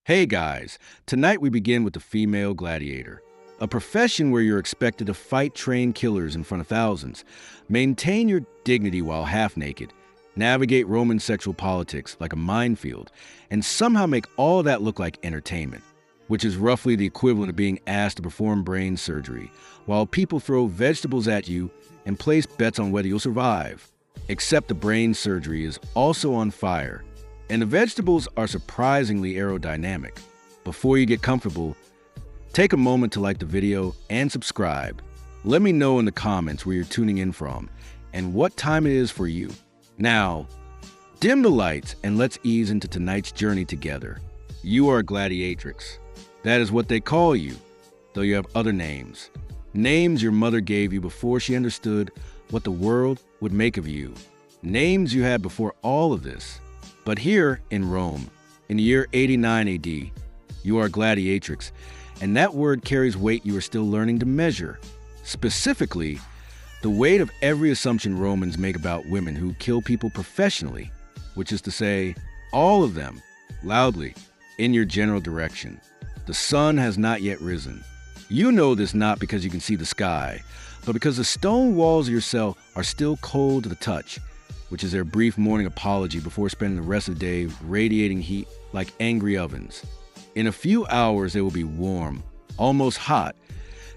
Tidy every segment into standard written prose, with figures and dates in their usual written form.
Hey guys, tonight we begin with the female gladiator, a profession where you're expected to fight trained killers in front of thousands, maintain your dignity while half naked, navigate Roman sexual politics like a minefield, and somehow make all that look like entertainment, which is roughly the equivalent of being asked to perform brain surgery, while people throw vegetables at you and place bets on whether you'll survive. Except the brain surgery is also on fire and the vegetables are surprisingly aerodynamic. Before you get comfortable, take a moment to like the video and subscribe. Let me know in the comments where you're tuning in from and what time it is for you. Now, dim the lights and let's ease into tonight's journey together. You are a gladiatrix. That is what they call you, though you have other names. Names your mother gave you before she understood what the world would make of you. Names you had before all of this. But here in Rome, in the year 89 AD, you are a gladiatrix, and that word carries weight you are still learning to measure. Specifically, the weight of every assumption Romans make about women who kill people professionally, which is to say, all of them, loudly, in your general direction. The sun has not yet risen. You know this not because you can see the sky, but because the stone walls of your cell are still cold to the touch, which is their brief morning apology before spending the rest of the day radiating heat like angry ovens. In a few hours, they will be warm, almost hot,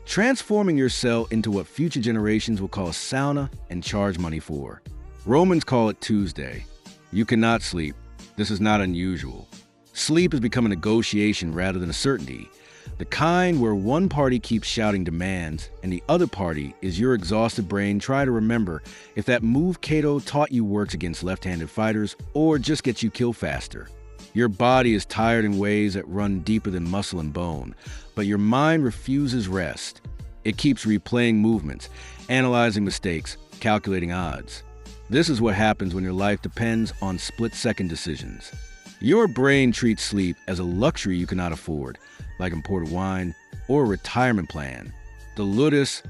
transforming your cell into what future generations will call a sauna and charge money for. Romans call it Tuesday. You cannot sleep. This is not unusual. Sleep has become a negotiation rather than a certainty, the kind where one party keeps shouting demands and the other party is your exhausted brain trying to remember if that move Cato taught you works against left-handed fighters or just gets you killed faster. Your body is tired in ways that run deeper than muscle and bone, but your mind refuses rest. It keeps replaying movements, analyzing mistakes, calculating odds. This is what happens when your life depends on split-second decisions. Your brain treats sleep as a luxury you cannot afford, like imported wine or a retirement plan. The ludus,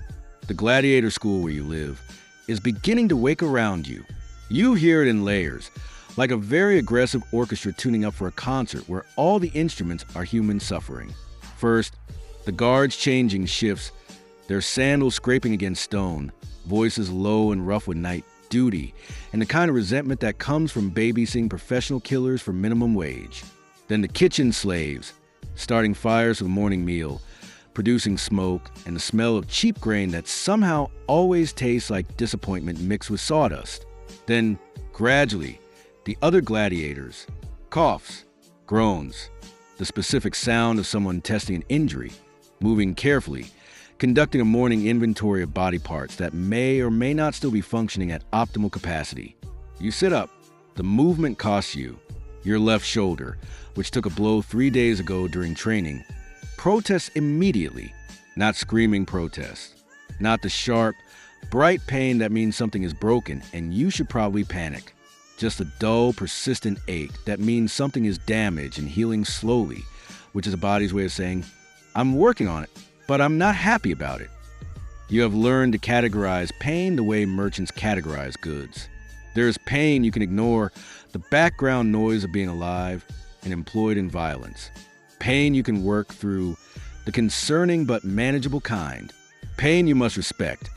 the gladiator school where you live, is beginning to wake around you. You hear it in layers, like a very aggressive orchestra tuning up for a concert where all the instruments are human suffering. First, the guards changing shifts, their sandals scraping against stone, voices low and rough with night duty, and the kind of resentment that comes from babysitting professional killers for minimum wage. Then the kitchen slaves, starting fires for the morning meal, producing smoke and the smell of cheap grain that somehow always tastes like disappointment mixed with sawdust. Then, gradually, the other gladiators, coughs, groans, the specific sound of someone testing an injury, moving carefully, conducting a morning inventory of body parts that may or may not still be functioning at optimal capacity. You sit up. The movement costs you. Your left shoulder, which took a blow 3 days ago during training, protests immediately, not screaming protest, not the sharp, bright pain that means something is broken and you should probably panic, just a dull, persistent ache that means something is damaged and healing slowly, which is the body's way of saying, I'm working on it, but I'm not happy about it. You have learned to categorize pain the way merchants categorize goods. There is pain you can ignore, the background noise of being alive and employed in violence. Pain you can work through, the concerning but manageable kind. Pain you must respect,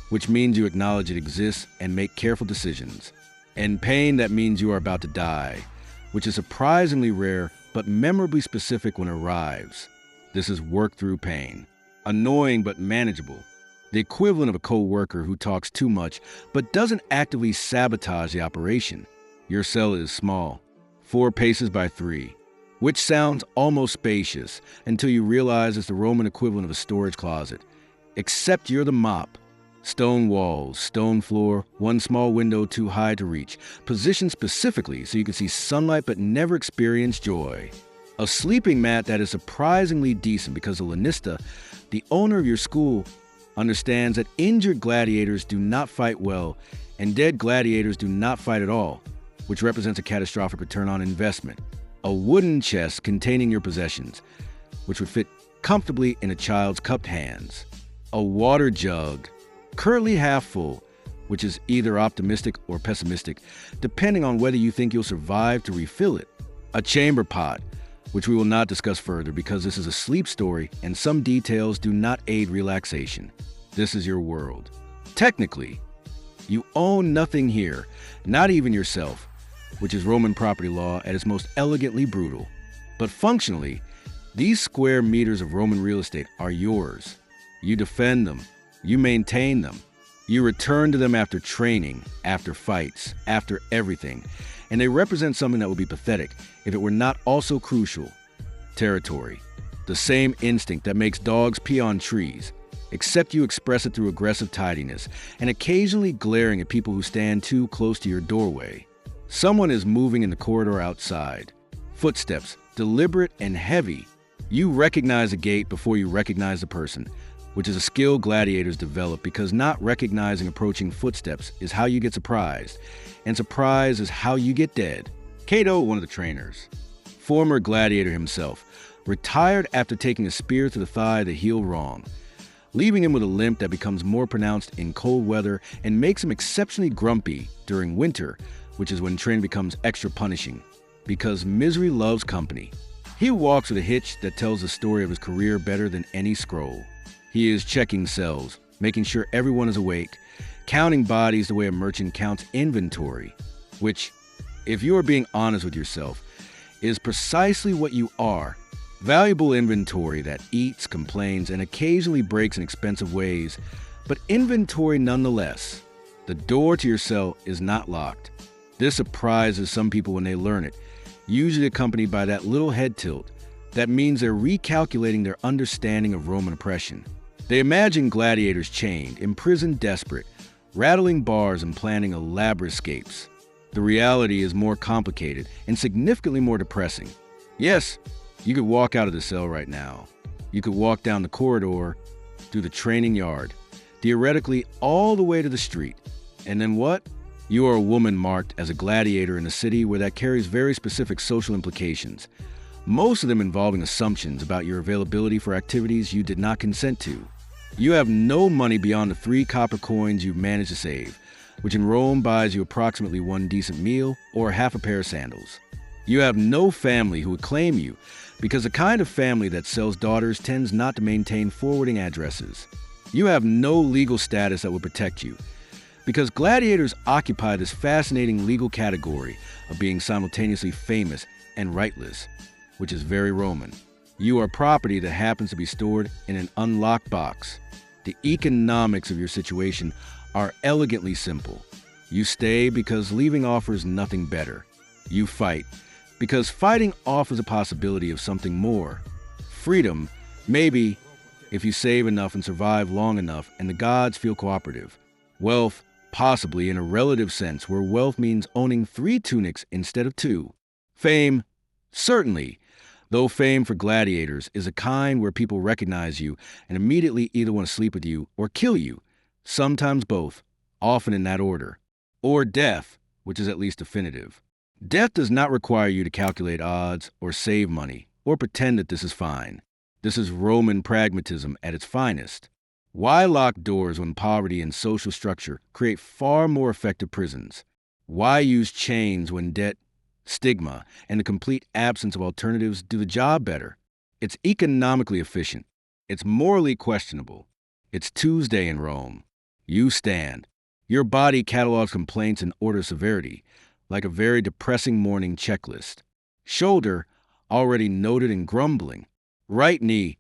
which means you acknowledge it exists and make careful decisions. And pain that means you are about to die, which is surprisingly rare but memorably specific when it arrives. This is work through pain. Annoying but manageable. The equivalent of a co-worker who talks too much but doesn't actively sabotage the operation. Your cell is small, 4 paces by 3, which sounds almost spacious until you realize it's the Roman equivalent of a storage closet. Except you're the mop. Stone walls, stone floor, one small window too high to reach, positioned specifically so you can see sunlight but never experience joy. A sleeping mat that is surprisingly decent because the lanista, the owner of your school, understands that injured gladiators do not fight well and dead gladiators do not fight at all, which represents a catastrophic return on investment. A wooden chest containing your possessions, which would fit comfortably in a child's cupped hands. A water jug, currently half full, which is either optimistic or pessimistic, depending on whether you think you'll survive to refill it. A chamber pot, which we will not discuss further because this is a sleep story and some details do not aid relaxation. This is your world. Technically, you own nothing here, not even yourself, which is Roman property law at its most elegantly brutal. But functionally, these square meters of Roman real estate are yours. You defend them. You maintain them. You return to them after training, after fights, after everything. And they represent something that would be pathetic if it were not also crucial. Territory. The same instinct that makes dogs pee on trees, except you express it through aggressive tidiness and occasionally glaring at people who stand too close to your doorway. Someone is moving in the corridor outside. Footsteps, deliberate and heavy. You recognize a gate before you recognize the person, which is a skill gladiators develop because not recognizing approaching footsteps is how you get surprised, and surprise is how you get dead. Cato, one of the trainers, former gladiator himself, retired after taking a spear to the thigh that healed wrong, leaving him with a limp that becomes more pronounced in cold weather and makes him exceptionally grumpy during winter, which is when training becomes extra punishing, because misery loves company. He walks with a hitch that tells the story of his career better than any scroll. He is checking cells, making sure everyone is awake, counting bodies the way a merchant counts inventory, which, if you are being honest with yourself, is precisely what you are. Valuable inventory that eats, complains, and occasionally breaks in expensive ways, but inventory nonetheless. The door to your cell is not locked. This surprises some people when they learn it, usually accompanied by that little head tilt. That means they're recalculating their understanding of Roman oppression. They imagine gladiators chained, imprisoned desperate, rattling bars and planning elaborate escapes. The reality is more complicated and significantly more depressing. Yes, you could walk out of the cell right now. You could walk down the corridor, through the training yard, theoretically all the way to the street. And then what? You are a woman marked as a gladiator in a city where that carries very specific social implications, most of them involving assumptions about your availability for activities you did not consent to. You have no money beyond the 3 copper coins you've managed to save, which in Rome buys you approximately 1 decent meal or half a pair of sandals. You have no family who would claim you, because the kind of family that sells daughters tends not to maintain forwarding addresses. You have no legal status that would protect you, because gladiators occupy this fascinating legal category of being simultaneously famous and rightless, which is very Roman. You are property that happens to be stored in an unlocked box. The economics of your situation are elegantly simple. You stay because leaving offers nothing better. You fight because fighting offers a possibility of something more. Freedom, maybe, if you save enough and survive long enough and the gods feel cooperative. Wealth, possibly in a relative sense where wealth means owning 3 tunics instead of 2. Fame, certainly, though fame for gladiators is a kind where people recognize you and immediately either want to sleep with you or kill you, sometimes both, often in that order. Or death, which is at least definitive. Death does not require you to calculate odds or save money or pretend that this is fine. This is Roman pragmatism at its finest. Why lock doors when poverty and social structure create far more effective prisons? Why use chains when debt, stigma, and the complete absence of alternatives do the job better? It's economically efficient. It's morally questionable. It's Tuesday in Rome. You stand. Your body catalogs complaints in order of severity, like a very depressing morning checklist. Shoulder, already noted and grumbling. Right knee,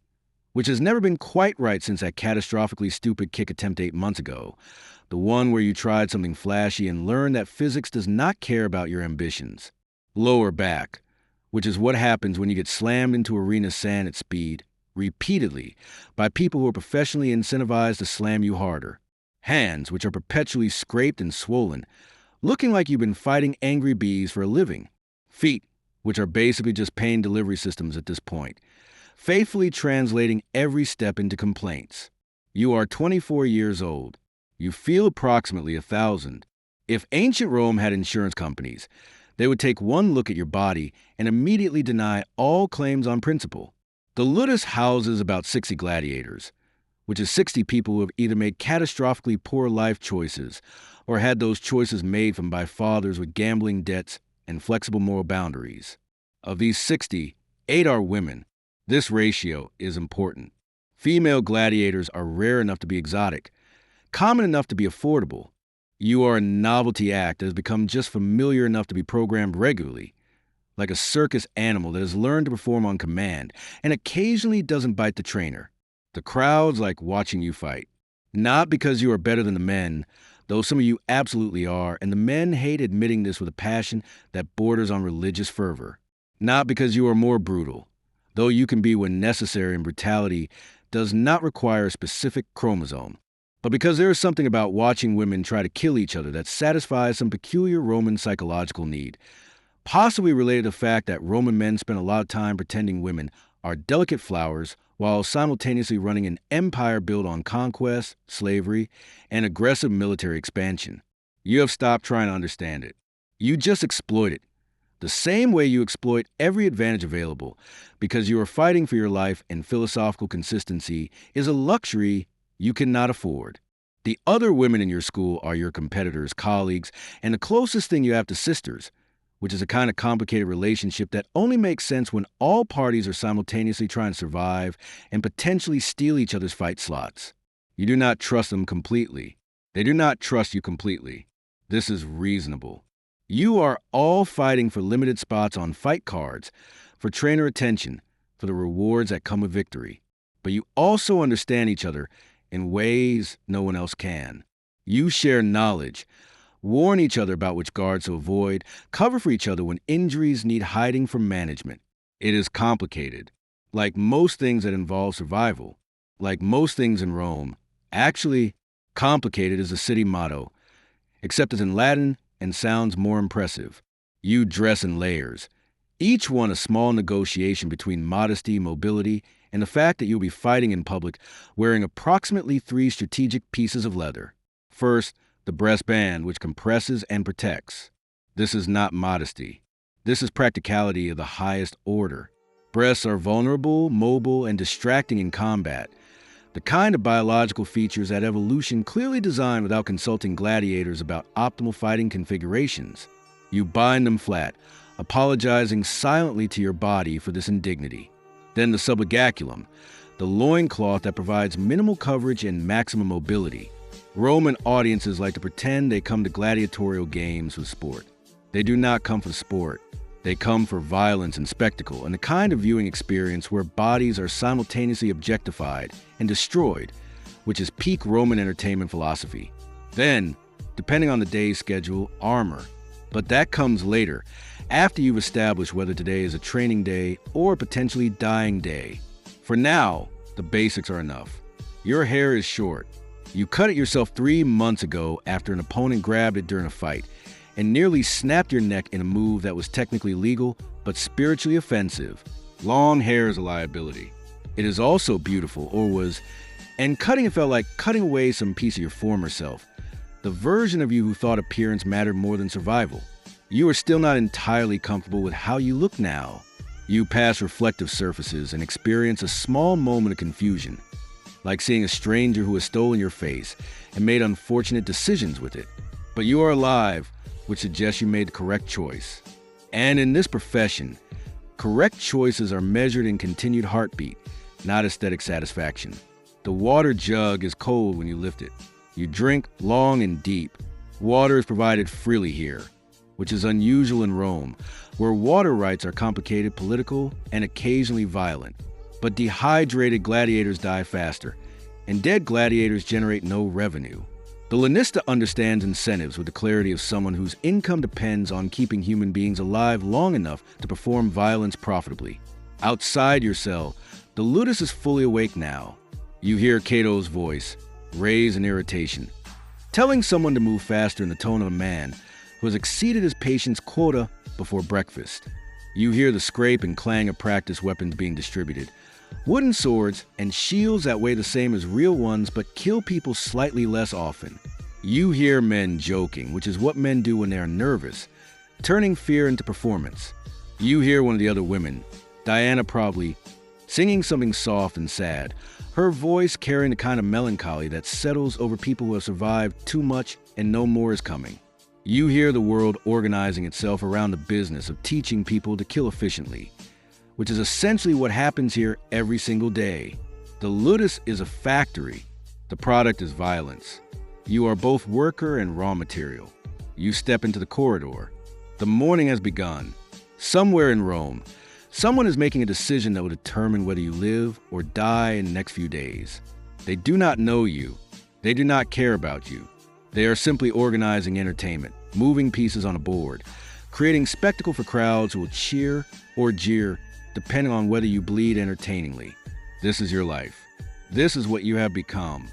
which has never been quite right since that catastrophically stupid kick attempt 8 months ago, the one where you tried something flashy and learned that physics does not care about your ambitions. Lower back, which is what happens when you get slammed into arena sand at speed, repeatedly, by people who are professionally incentivized to slam you harder. Hands, which are perpetually scraped and swollen, looking like you've been fighting angry bees for a living. Feet, which are basically just pain delivery systems at this point, faithfully translating every step into complaints. You are 24 years old. You feel approximately 1,000. If ancient Rome had insurance companies, they would take one look at your body and immediately deny all claims on principle. The ludus houses about 60 gladiators, which is 60 people who have either made catastrophically poor life choices or had those choices made from by fathers with gambling debts and flexible moral boundaries. Of these 60, 8 are women. This ratio is important. Female gladiators are rare enough to be exotic, common enough to be affordable. You are a novelty act that has become just familiar enough to be programmed regularly, like a circus animal that has learned to perform on command and occasionally doesn't bite the trainer. The crowds like watching you fight. Not because you are better than the men, though some of you absolutely are, and the men hate admitting this with a passion that borders on religious fervor. Not because you are more brutal, though you can be when necessary, and brutality does not require a specific chromosome, but because there is something about watching women try to kill each other that satisfies some peculiar Roman psychological need, possibly related to the fact that Roman men spent a lot of time pretending women are delicate flowers while simultaneously running an empire built on conquest, slavery, and aggressive military expansion. You have stopped trying to understand it. You just exploit it. The same way you exploit every advantage available, because you are fighting for your life, and philosophical consistency is a luxury you cannot afford. The other women in your school are your competitors, colleagues, and the closest thing you have to sisters, which is a kind of complicated relationship that only makes sense when all parties are simultaneously trying to survive and potentially steal each other's fight slots. You do not trust them completely. They do not trust you completely. This is reasonable. You are all fighting for limited spots on fight cards, for trainer attention, for the rewards that come with victory. But you also understand each other in ways no one else can. You share knowledge, warn each other about which guards to avoid, cover for each other when injuries need hiding from management. It is complicated. Like most things that involve survival, like most things in Rome, actually, complicated is the city motto, except it's in Latin and sounds more impressive. You dress in layers, each one a small negotiation between modesty, mobility, and the fact that you'll be fighting in public wearing approximately 3 strategic pieces of leather. First, the breastband, which compresses and protects. This is not modesty. This is practicality of the highest order. Breasts are vulnerable, mobile, and distracting in combat, the kind of biological features that evolution clearly designed without consulting gladiators about optimal fighting configurations. You bind them flat, apologizing silently to your body for this indignity. Then the subligaculum, the loincloth that provides minimal coverage and maximum mobility. Roman audiences like to pretend they come to gladiatorial games with sport. They do not come for sport. They come for violence and spectacle, and the kind of viewing experience where bodies are simultaneously objectified and destroyed, which is peak Roman entertainment philosophy. Then, depending on the day's schedule, armor. But that comes later, after you've established whether today is a training day or a potentially dying day. For now, the basics are enough. Your hair is short. You cut it yourself 3 months ago after an opponent grabbed it during a fight and nearly snapped your neck in a move that was technically legal but spiritually offensive. Long hair is a liability. It is also beautiful, or was, and cutting it felt like cutting away some piece of your former self, the version of you who thought appearance mattered more than survival. You are still not entirely comfortable with how you look now. You pass reflective surfaces and experience a small moment of confusion, like seeing a stranger who has stolen your face and made unfortunate decisions with it. But you are alive, which suggests you made the correct choice. And in this profession, correct choices are measured in continued heartbeat, not aesthetic satisfaction. The water jug is cold when you lift it. You drink long and deep. Water is provided freely here, which is unusual in Rome, where water rights are complicated, political, and occasionally violent. But dehydrated gladiators die faster, and dead gladiators generate no revenue. The Lanista understands incentives with the clarity of someone whose income depends on keeping human beings alive long enough to perform violence profitably. Outside your cell, the ludus is fully awake now. You hear Cato's voice, raise in irritation, telling someone to move faster in the tone of a man who has exceeded his patient's quota before breakfast. You hear the scrape and clang of practice weapons being distributed. Wooden swords and shields that weigh the same as real ones but kill people slightly less often. You hear men joking, which is what men do when they are nervous, turning fear into performance. You hear one of the other women, Diana probably, singing something soft and sad, her voice carrying the kind of melancholy that settles over people who have survived too much and no more is coming. You hear the world organizing itself around the business of teaching people to kill efficiently, which is essentially what happens here every single day. The ludus is a factory. The product is violence. You are both worker and raw material. You step into the corridor. The morning has begun. Somewhere in Rome, someone is making a decision that will determine whether you live or die in the next few days. They do not know you. They do not care about you. They are simply organizing entertainment, moving pieces on a board, creating spectacle for crowds who will cheer or jeer depending on whether you bleed entertainingly. This is your life. This is what you have become.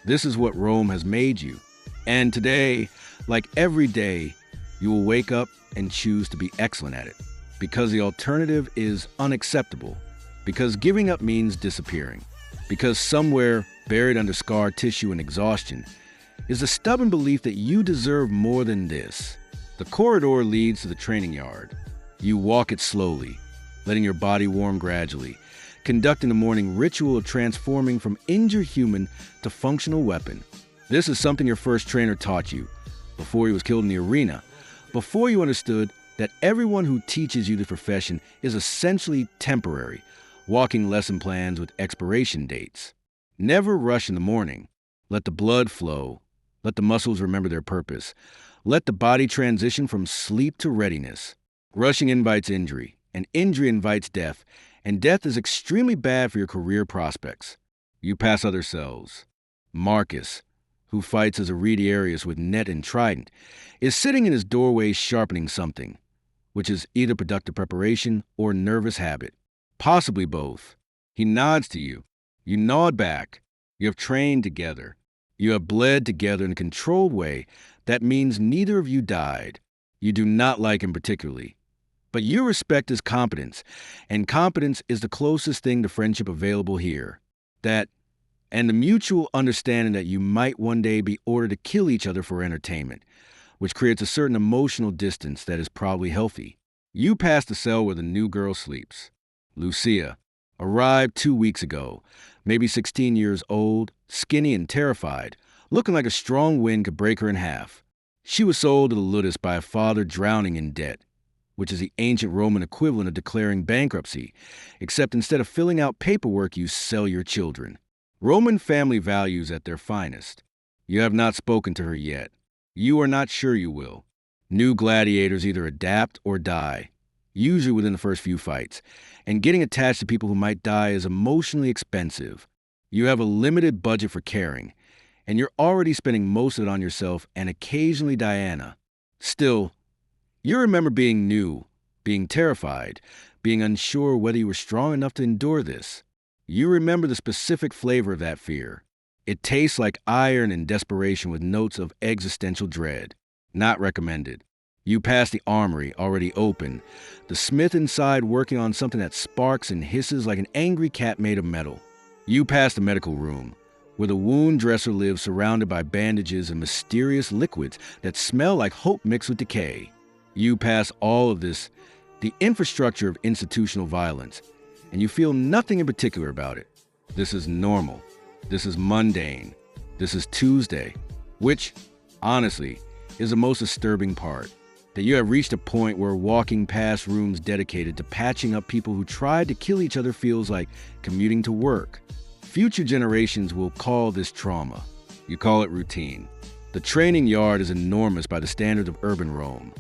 This is what Rome has made you. And today, like every day, you will wake up and choose to be excellent at it. Because the alternative is unacceptable. Because giving up means disappearing. Because somewhere, buried under scar tissue and exhaustion, is a stubborn belief that you deserve more than this. The corridor leads to the training yard. You walk it slowly, letting your body warm gradually, conducting the morning ritual of transforming from injured human to functional weapon. This is something your first trainer taught you, before he was killed in the arena, before you understood that everyone who teaches you the profession is essentially temporary, walking lesson plans with expiration dates. Never rush in the morning. Let the blood flow. Let the muscles remember their purpose. Let the body transition from sleep to readiness. Rushing invites injury, and injury invites death, and death is extremely bad for your career prospects. You pass other cells. Marcus, who fights as a Retiarius with net and trident, is sitting in his doorway sharpening something, which is either productive preparation or nervous habit, possibly both. He nods to you. You nod back. You have trained together. You have bled together in a controlled way that means neither of you died. You do not like him particularly. But you respect his competence, and competence is the closest thing to friendship available here. That, and the mutual understanding that you might one day be ordered to kill each other for entertainment, which creates a certain emotional distance that is probably healthy. You pass the cell where the new girl sleeps. Lucia arrived 2 weeks ago, maybe 16 years old, skinny and terrified, looking like a strong wind could break her in half. She was sold to the ludus by a father drowning in debt, which is the ancient Roman equivalent of declaring bankruptcy, except instead of filling out paperwork, you sell your children. Roman family values at their finest. You have not spoken to her yet. You are not sure you will. New gladiators either adapt or die, usually within the first few fights, and getting attached to people who might die is emotionally expensive. You have a limited budget for caring, and you're already spending most of it on yourself and occasionally Diana. Still, you remember being new, being terrified, being unsure whether you were strong enough to endure this. You remember the specific flavor of that fear. It tastes like iron and desperation with notes of existential dread. Not recommended. You pass the armory, already open, the smith inside working on something that sparks and hisses like an angry cat made of metal. You pass the medical room, where the wound dresser lives surrounded by bandages and mysterious liquids that smell like hope mixed with decay. You pass all of this, the infrastructure of institutional violence, and you feel nothing in particular about it. This is normal. This is mundane. This is Tuesday, which, honestly, is the most disturbing part. That you have reached a point where walking past rooms dedicated to patching up people who tried to kill each other feels like commuting to work. Future generations will call this trauma. You call it routine. The training yard is enormous by the standards of urban Rome,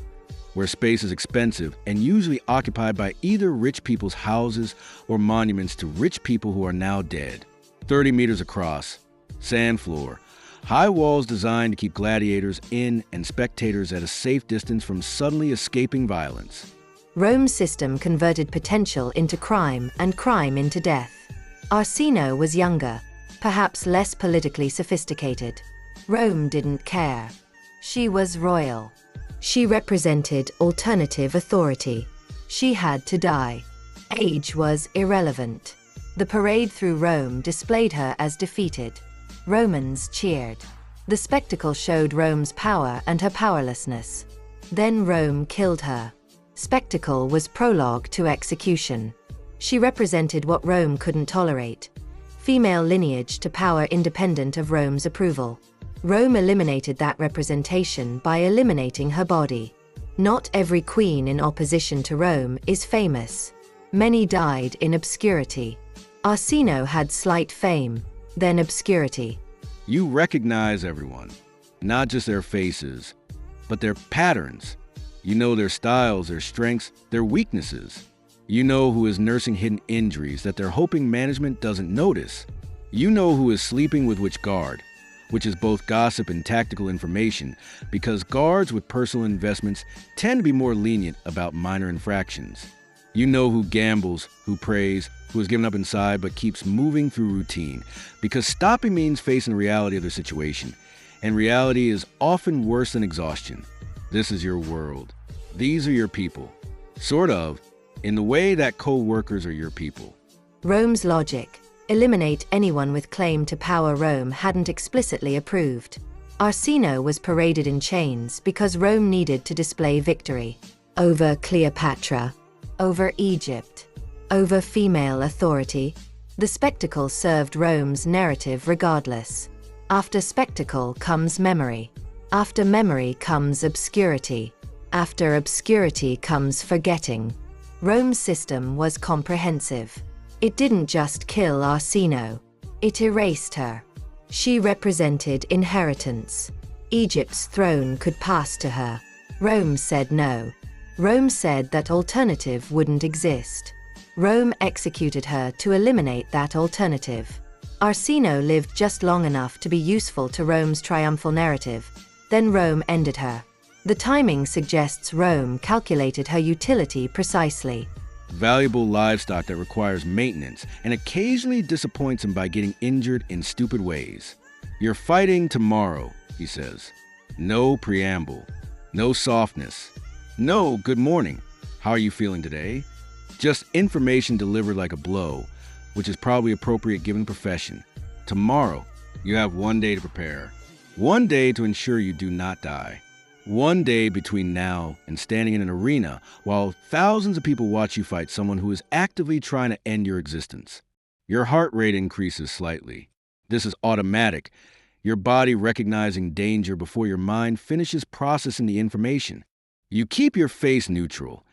where space is expensive and usually occupied by either rich people's houses or monuments to rich people who are now dead. 30 meters across, sand floor, high walls designed to keep gladiators in and spectators at a safe distance from suddenly escaping violence. Rome's system converted potential into crime and crime into death. Arsino was younger, perhaps less politically sophisticated. Rome didn't care. She was royal. She represented alternative authority. She had to die. Age was irrelevant. The parade through Rome displayed her as defeated. Romans cheered. The spectacle showed Rome's power and her powerlessness. Then Rome killed her. Spectacle was prologue to execution. She represented what Rome couldn't tolerate: female lineage to power independent of Rome's approval. Rome eliminated that representation by eliminating her body. Not every queen in opposition to Rome is famous. Many died in obscurity. Arsino had slight fame, then obscurity. You recognize everyone, not just their faces, but their patterns. You know their styles, their strengths, their weaknesses. You know who is nursing hidden injuries that they're hoping management doesn't notice. You know who is sleeping with which guard, which is both gossip and tactical information, because guards with personal investments tend to be more lenient about minor infractions. You know who gambles, who prays, who has given up inside but keeps moving through routine, because stopping means facing the reality of their situation, and reality is often worse than exhaustion. This is your world. These are your people. Sort of, in the way that co-workers are your people. Rome's logic: eliminate anyone with claim to power Rome hadn't explicitly approved. Arsino was paraded in chains because Rome needed to display victory. Over Cleopatra, over Egypt, over female authority. The spectacle served Rome's narrative regardless. After spectacle comes memory. After memory comes obscurity. After obscurity comes forgetting. Rome's system was comprehensive. It didn't just kill Arsino. It erased her. She represented inheritance. Egypt's throne could pass to her. Rome said no. Rome said that alternative wouldn't exist. Rome executed her to eliminate that alternative. Arsino lived just long enough to be useful to Rome's triumphal narrative. Then Rome ended her. The timing suggests Rome calculated her utility precisely. Valuable livestock that requires maintenance and occasionally disappoints him by getting injured in stupid ways. You're fighting tomorrow, he says. No preamble. No softness. No good morning. How are you feeling today? Just information delivered like a blow, which is probably appropriate given the profession. Tomorrow, you have 1 day to prepare. 1 day to ensure you do not die. 1 day between now and standing in an arena while thousands of people watch you fight someone who is actively trying to end your existence. Your heart rate increases slightly. This is automatic, your body recognizing danger before your mind finishes processing the information. You keep your face neutral,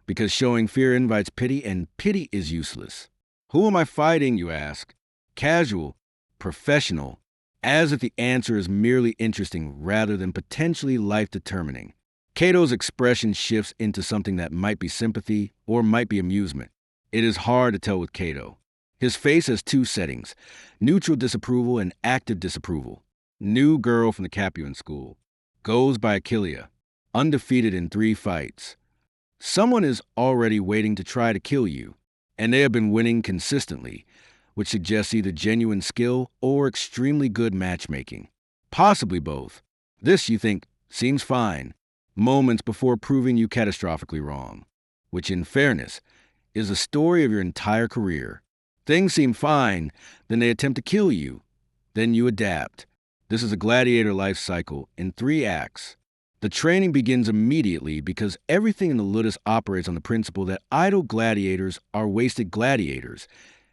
because showing fear invites pity, and pity is useless. Who am I fighting, you ask? Casual, professional, as if the answer is merely interesting rather than potentially life-determining. Cato's expression shifts into something that might be sympathy or might be amusement. It is hard to tell with Cato. His face has 2 settings: neutral disapproval and active disapproval. New girl from the Capuan school. Goes by Achillea. Undefeated in 3 fights. Someone is already waiting to try to kill you, and they have been winning consistently, which suggests either genuine skill or extremely good matchmaking. Possibly both. This, you think, seems fine, moments before proving you catastrophically wrong, which in fairness is the story of your entire career. Things seem fine, then they attempt to kill you. Then you adapt. This is a gladiator life cycle in 3 acts. The training begins immediately because everything in the ludus operates on the principle that idle gladiators are wasted gladiators,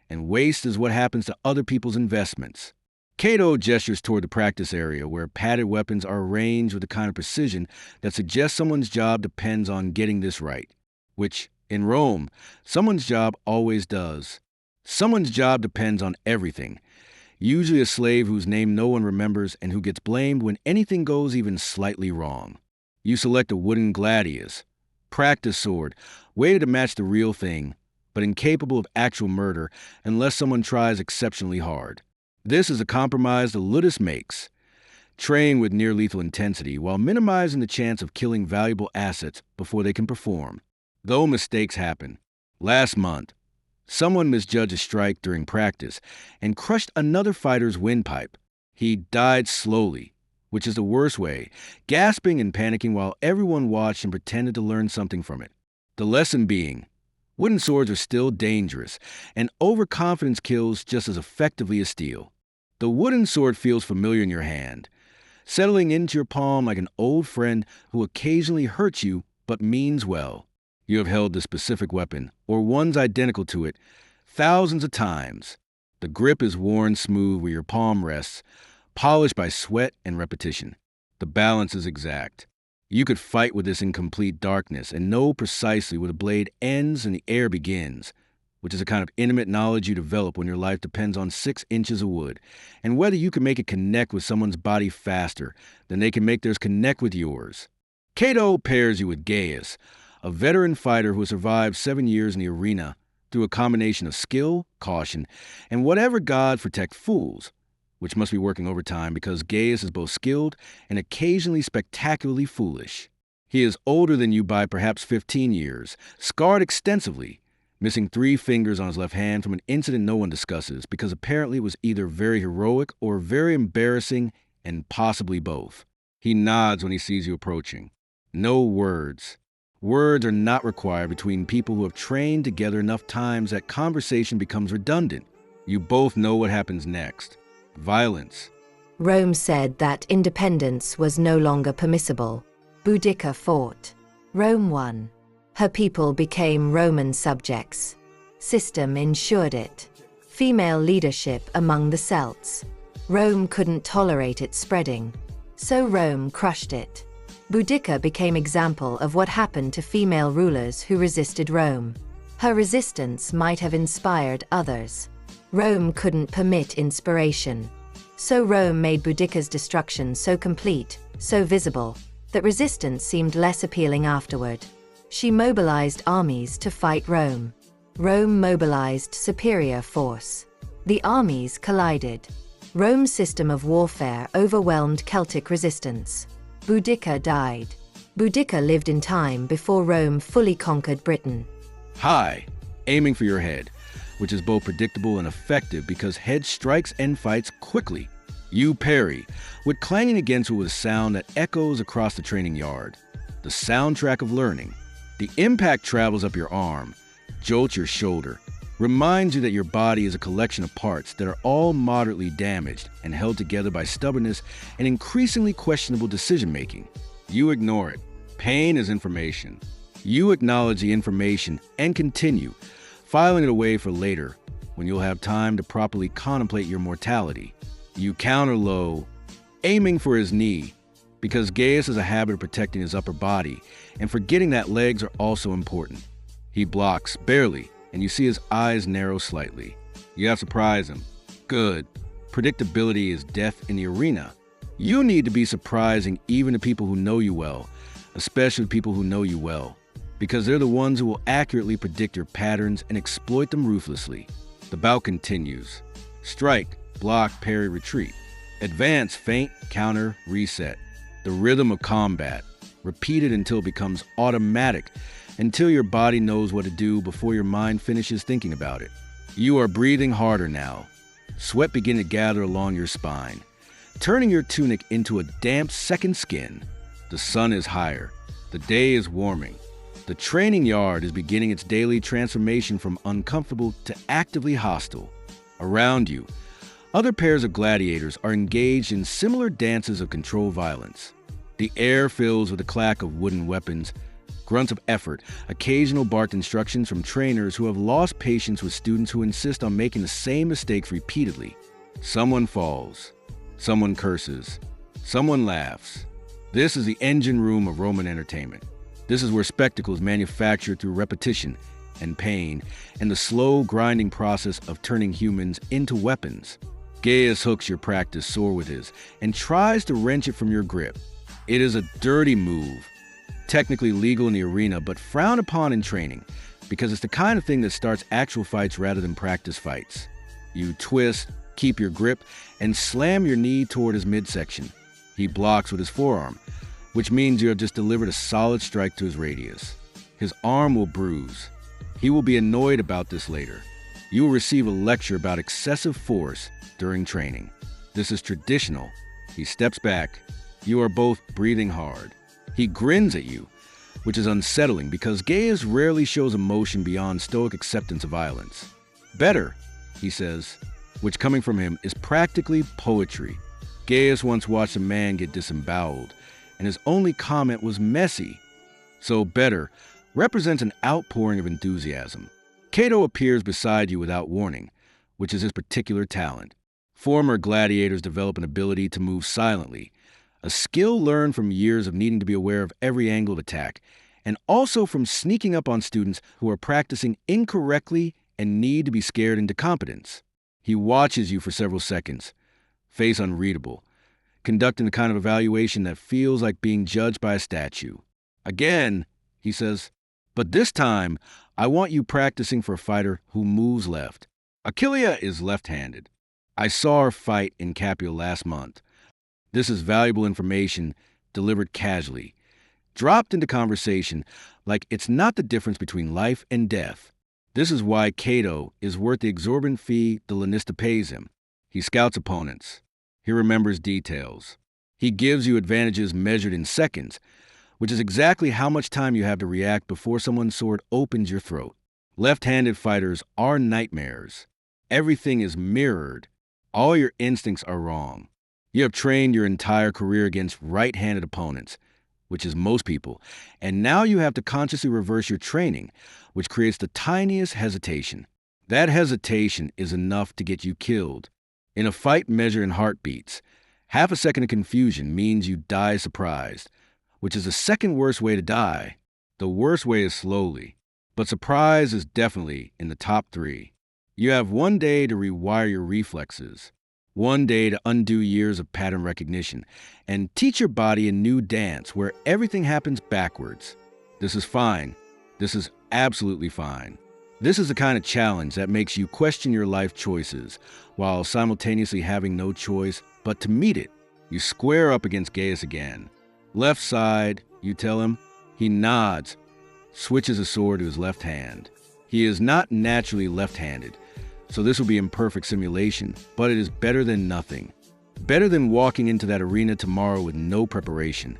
and waste is what happens to other people's investments. Cato gestures toward the practice area where padded weapons are arranged with the kind of precision that suggests someone's job depends on getting this right, which, in Rome, someone's job always does. Someone's job depends on everything, usually a slave whose name no one remembers and who gets blamed when anything goes even slightly wrong. You select a wooden gladius, practice sword, weighted to match the real thing, but incapable of actual murder unless someone tries exceptionally hard. This is a compromise the ludus makes. Train with near-lethal intensity while minimizing the chance of killing valuable assets before they can perform. Though mistakes happen. Last month, someone misjudged a strike during practice and crushed another fighter's windpipe. He died slowly, which is the worst way, gasping and panicking while everyone watched and pretended to learn something from it. The lesson being, wooden swords are still dangerous, and overconfidence kills just as effectively as steel. The wooden sword feels familiar in your hand, settling into your palm like an old friend who occasionally hurts you but means well. You have held the specific weapon, or ones identical to it, thousands of times. The grip is worn smooth where your palm rests, polished by sweat and repetition. The balance is exact. You could fight with this in complete darkness and know precisely where the blade ends and the air begins, which is a kind of intimate knowledge you develop when your life depends on 6 inches of wood, and whether you can make it connect with someone's body faster than they can make theirs connect with yours. Cato pairs you with Gaius, a veteran fighter who has survived 7 years in the arena through a combination of skill, caution, and whatever gods protect fools, which must be working overtime because Gaius is both skilled and occasionally spectacularly foolish. He is older than you by perhaps 15 years, scarred extensively, missing 3 fingers on his left hand from an incident no one discusses because apparently it was either very heroic or very embarrassing and possibly both. He nods when he sees you approaching. No words. Words are not required between people who have trained together enough times that conversation becomes redundant. You both know what happens next. Violence. Rome said that independence was no longer permissible. Boudica fought. Rome won. Her people became Roman subjects. System ensured it. Female leadership among the Celts. Rome couldn't tolerate it spreading. So Rome crushed it. Boudica became example of what happened to female rulers who resisted Rome. Her resistance might have inspired others. Rome couldn't permit inspiration. So Rome made Boudica's destruction so complete, so visible, that resistance seemed less appealing afterward. She mobilized armies to fight Rome. Rome mobilized superior force. The armies collided. Rome's system of warfare overwhelmed Celtic resistance. Boudica died. Boudica lived in time before Rome fully conquered Britain. High, aiming for your head, which is both predictable and effective because head strikes and fights quickly. You parry, with clanging against it with a sound that echoes across the training yard. The soundtrack of learning. The impact travels up your arm, jolts your shoulder, reminds you that your body is a collection of parts that are all moderately damaged and held together by stubbornness and increasingly questionable decision-making. You ignore it. Pain is information. You acknowledge the information and continue, filing it away for later, when you'll have time to properly contemplate your mortality. You counter low, aiming for his knee, because Gaius has a habit of protecting his upper body and forgetting that legs are also important. He blocks, barely, and you see his eyes narrow slightly. You have to surprise him. Good. Predictability is death in the arena. You need to be surprising even to people who know you well, especially people who know you well, because they're the ones who will accurately predict your patterns and exploit them ruthlessly. The bout continues. Strike, block, parry, retreat. Advance, feint, counter, reset. The rhythm of combat. Repeated until it becomes automatic, until your body knows what to do before your mind finishes thinking about it. You are breathing harder now. Sweat beginning to gather along your spine, turning your tunic into a damp second skin. The sun is higher. The day is warming. The training yard is beginning its daily transformation from uncomfortable to actively hostile. Around you, other pairs of gladiators are engaged in similar dances of controlled violence. The air fills with the clack of wooden weapons, grunts of effort, occasional barked instructions from trainers who have lost patience with students who insist on making the same mistakes repeatedly. Someone falls. Someone curses. Someone laughs. This is the engine room of Roman entertainment. This is where spectacle is manufactured through repetition and pain and the slow grinding process of turning humans into weapons. Gaius hooks your practice sword with his and tries to wrench it from your grip. It is a dirty move, technically legal in the arena but frowned upon in training because it's the kind of thing that starts actual fights rather than practice fights. You twist, keep your grip, and slam your knee toward his midsection. He blocks with his forearm, which means you have just delivered a solid strike to his radius. His arm will bruise. He will be annoyed about this later. You will receive a lecture about excessive force during training. This is traditional. He steps back. You are both breathing hard. He grins at you, which is unsettling because Gaius rarely shows emotion beyond stoic acceptance of violence. Better, he says, which coming from him is practically poetry. Gaius once watched a man get disemboweled, and his only comment was messy. So better represents an outpouring of enthusiasm. Cato appears beside you without warning, which is his particular talent. Former gladiators develop an ability to move silently, A skill learned from years of needing to be aware of every angle of attack, and also from sneaking up on students who are practicing incorrectly and need to be scared into competence. He watches you for several seconds, face unreadable, conducting the kind of evaluation that feels like being judged by a statue. Again, he says, but this time, I want you practicing for a fighter who moves left. Achillea is left-handed. I saw her fight in Capua last month. This is valuable information delivered casually, dropped into conversation like it's not the difference between life and death. This is why Cato is worth the exorbitant fee the Lanista pays him. He scouts opponents. He remembers details. He gives you advantages measured in seconds, which is exactly how much time you have to react before someone's sword opens your throat. Left-handed fighters are nightmares. Everything is mirrored. All your instincts are wrong. You have trained your entire career against right-handed opponents, which is most people, and now you have to consciously reverse your training, which creates the tiniest hesitation. That hesitation is enough to get you killed. In a fight measured in heartbeats, half a second of confusion means you die surprised, which is the second worst way to die. The worst way is slowly, but surprise is definitely in the top 3. You have one day to rewire your reflexes, one day to undo years of pattern recognition, and teach your body a new dance where everything happens backwards. This is fine. This is absolutely fine. This is the kind of challenge that makes you question your life choices while simultaneously having no choice but to meet it. You square up against Gaius again. Left side, you tell him. He nods, switches his sword to his left hand. He is not naturally left-handed, so this will be imperfect simulation, but it is better than nothing. Better than walking into that arena tomorrow with no preparation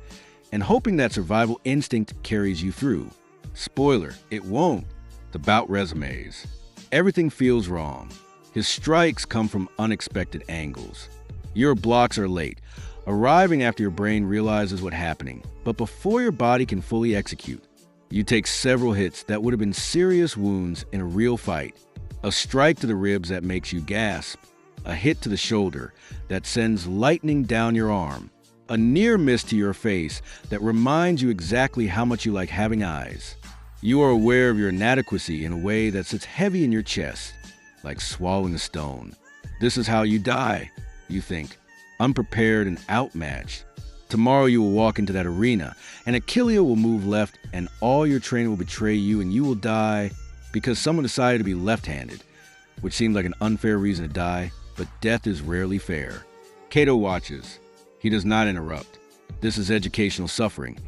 and hoping that survival instinct carries you through. Spoiler, it won't. The bout resumes. Everything feels wrong. His strikes come from unexpected angles. Your blocks are late, arriving after your brain realizes what's happening, but before your body can fully execute. You take several hits that would have been serious wounds in a real fight. A strike to the ribs that makes you gasp. A hit to the shoulder that sends lightning down your arm. A near miss to your face that reminds you exactly how much you like having eyes. You are aware of your inadequacy in a way that sits heavy in your chest, like swallowing a stone. This is how you die, you think, unprepared and outmatched. Tomorrow you will walk into that arena, and Achillea will move left, and all your training will betray you, and you will die because someone decided to be left-handed, which seemed like an unfair reason to die, but death is rarely fair. Cato watches. He does not interrupt. This is educational suffering,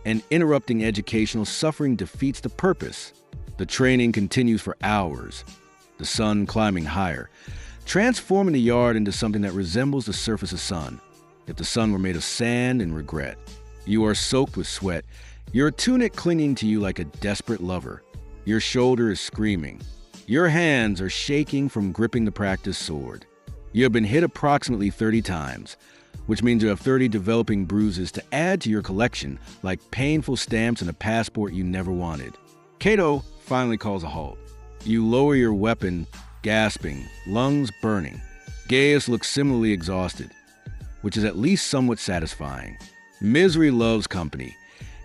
and interrupting educational suffering defeats the purpose. The training continues for hours, the sun climbing higher, transforming the yard into something that resembles the surface of sun. If the sun were made of sand and regret. You are soaked with sweat, your tunic clinging to you like a desperate lover. Your shoulder is screaming. Your hands are shaking from gripping the practice sword. You have been hit approximately 30 times, which means you have 30 developing bruises to add to your collection, like painful stamps and a passport you never wanted. Cato finally calls a halt. You lower your weapon, gasping, lungs burning. Gaius looks similarly exhausted, which is at least somewhat satisfying. Misery loves company,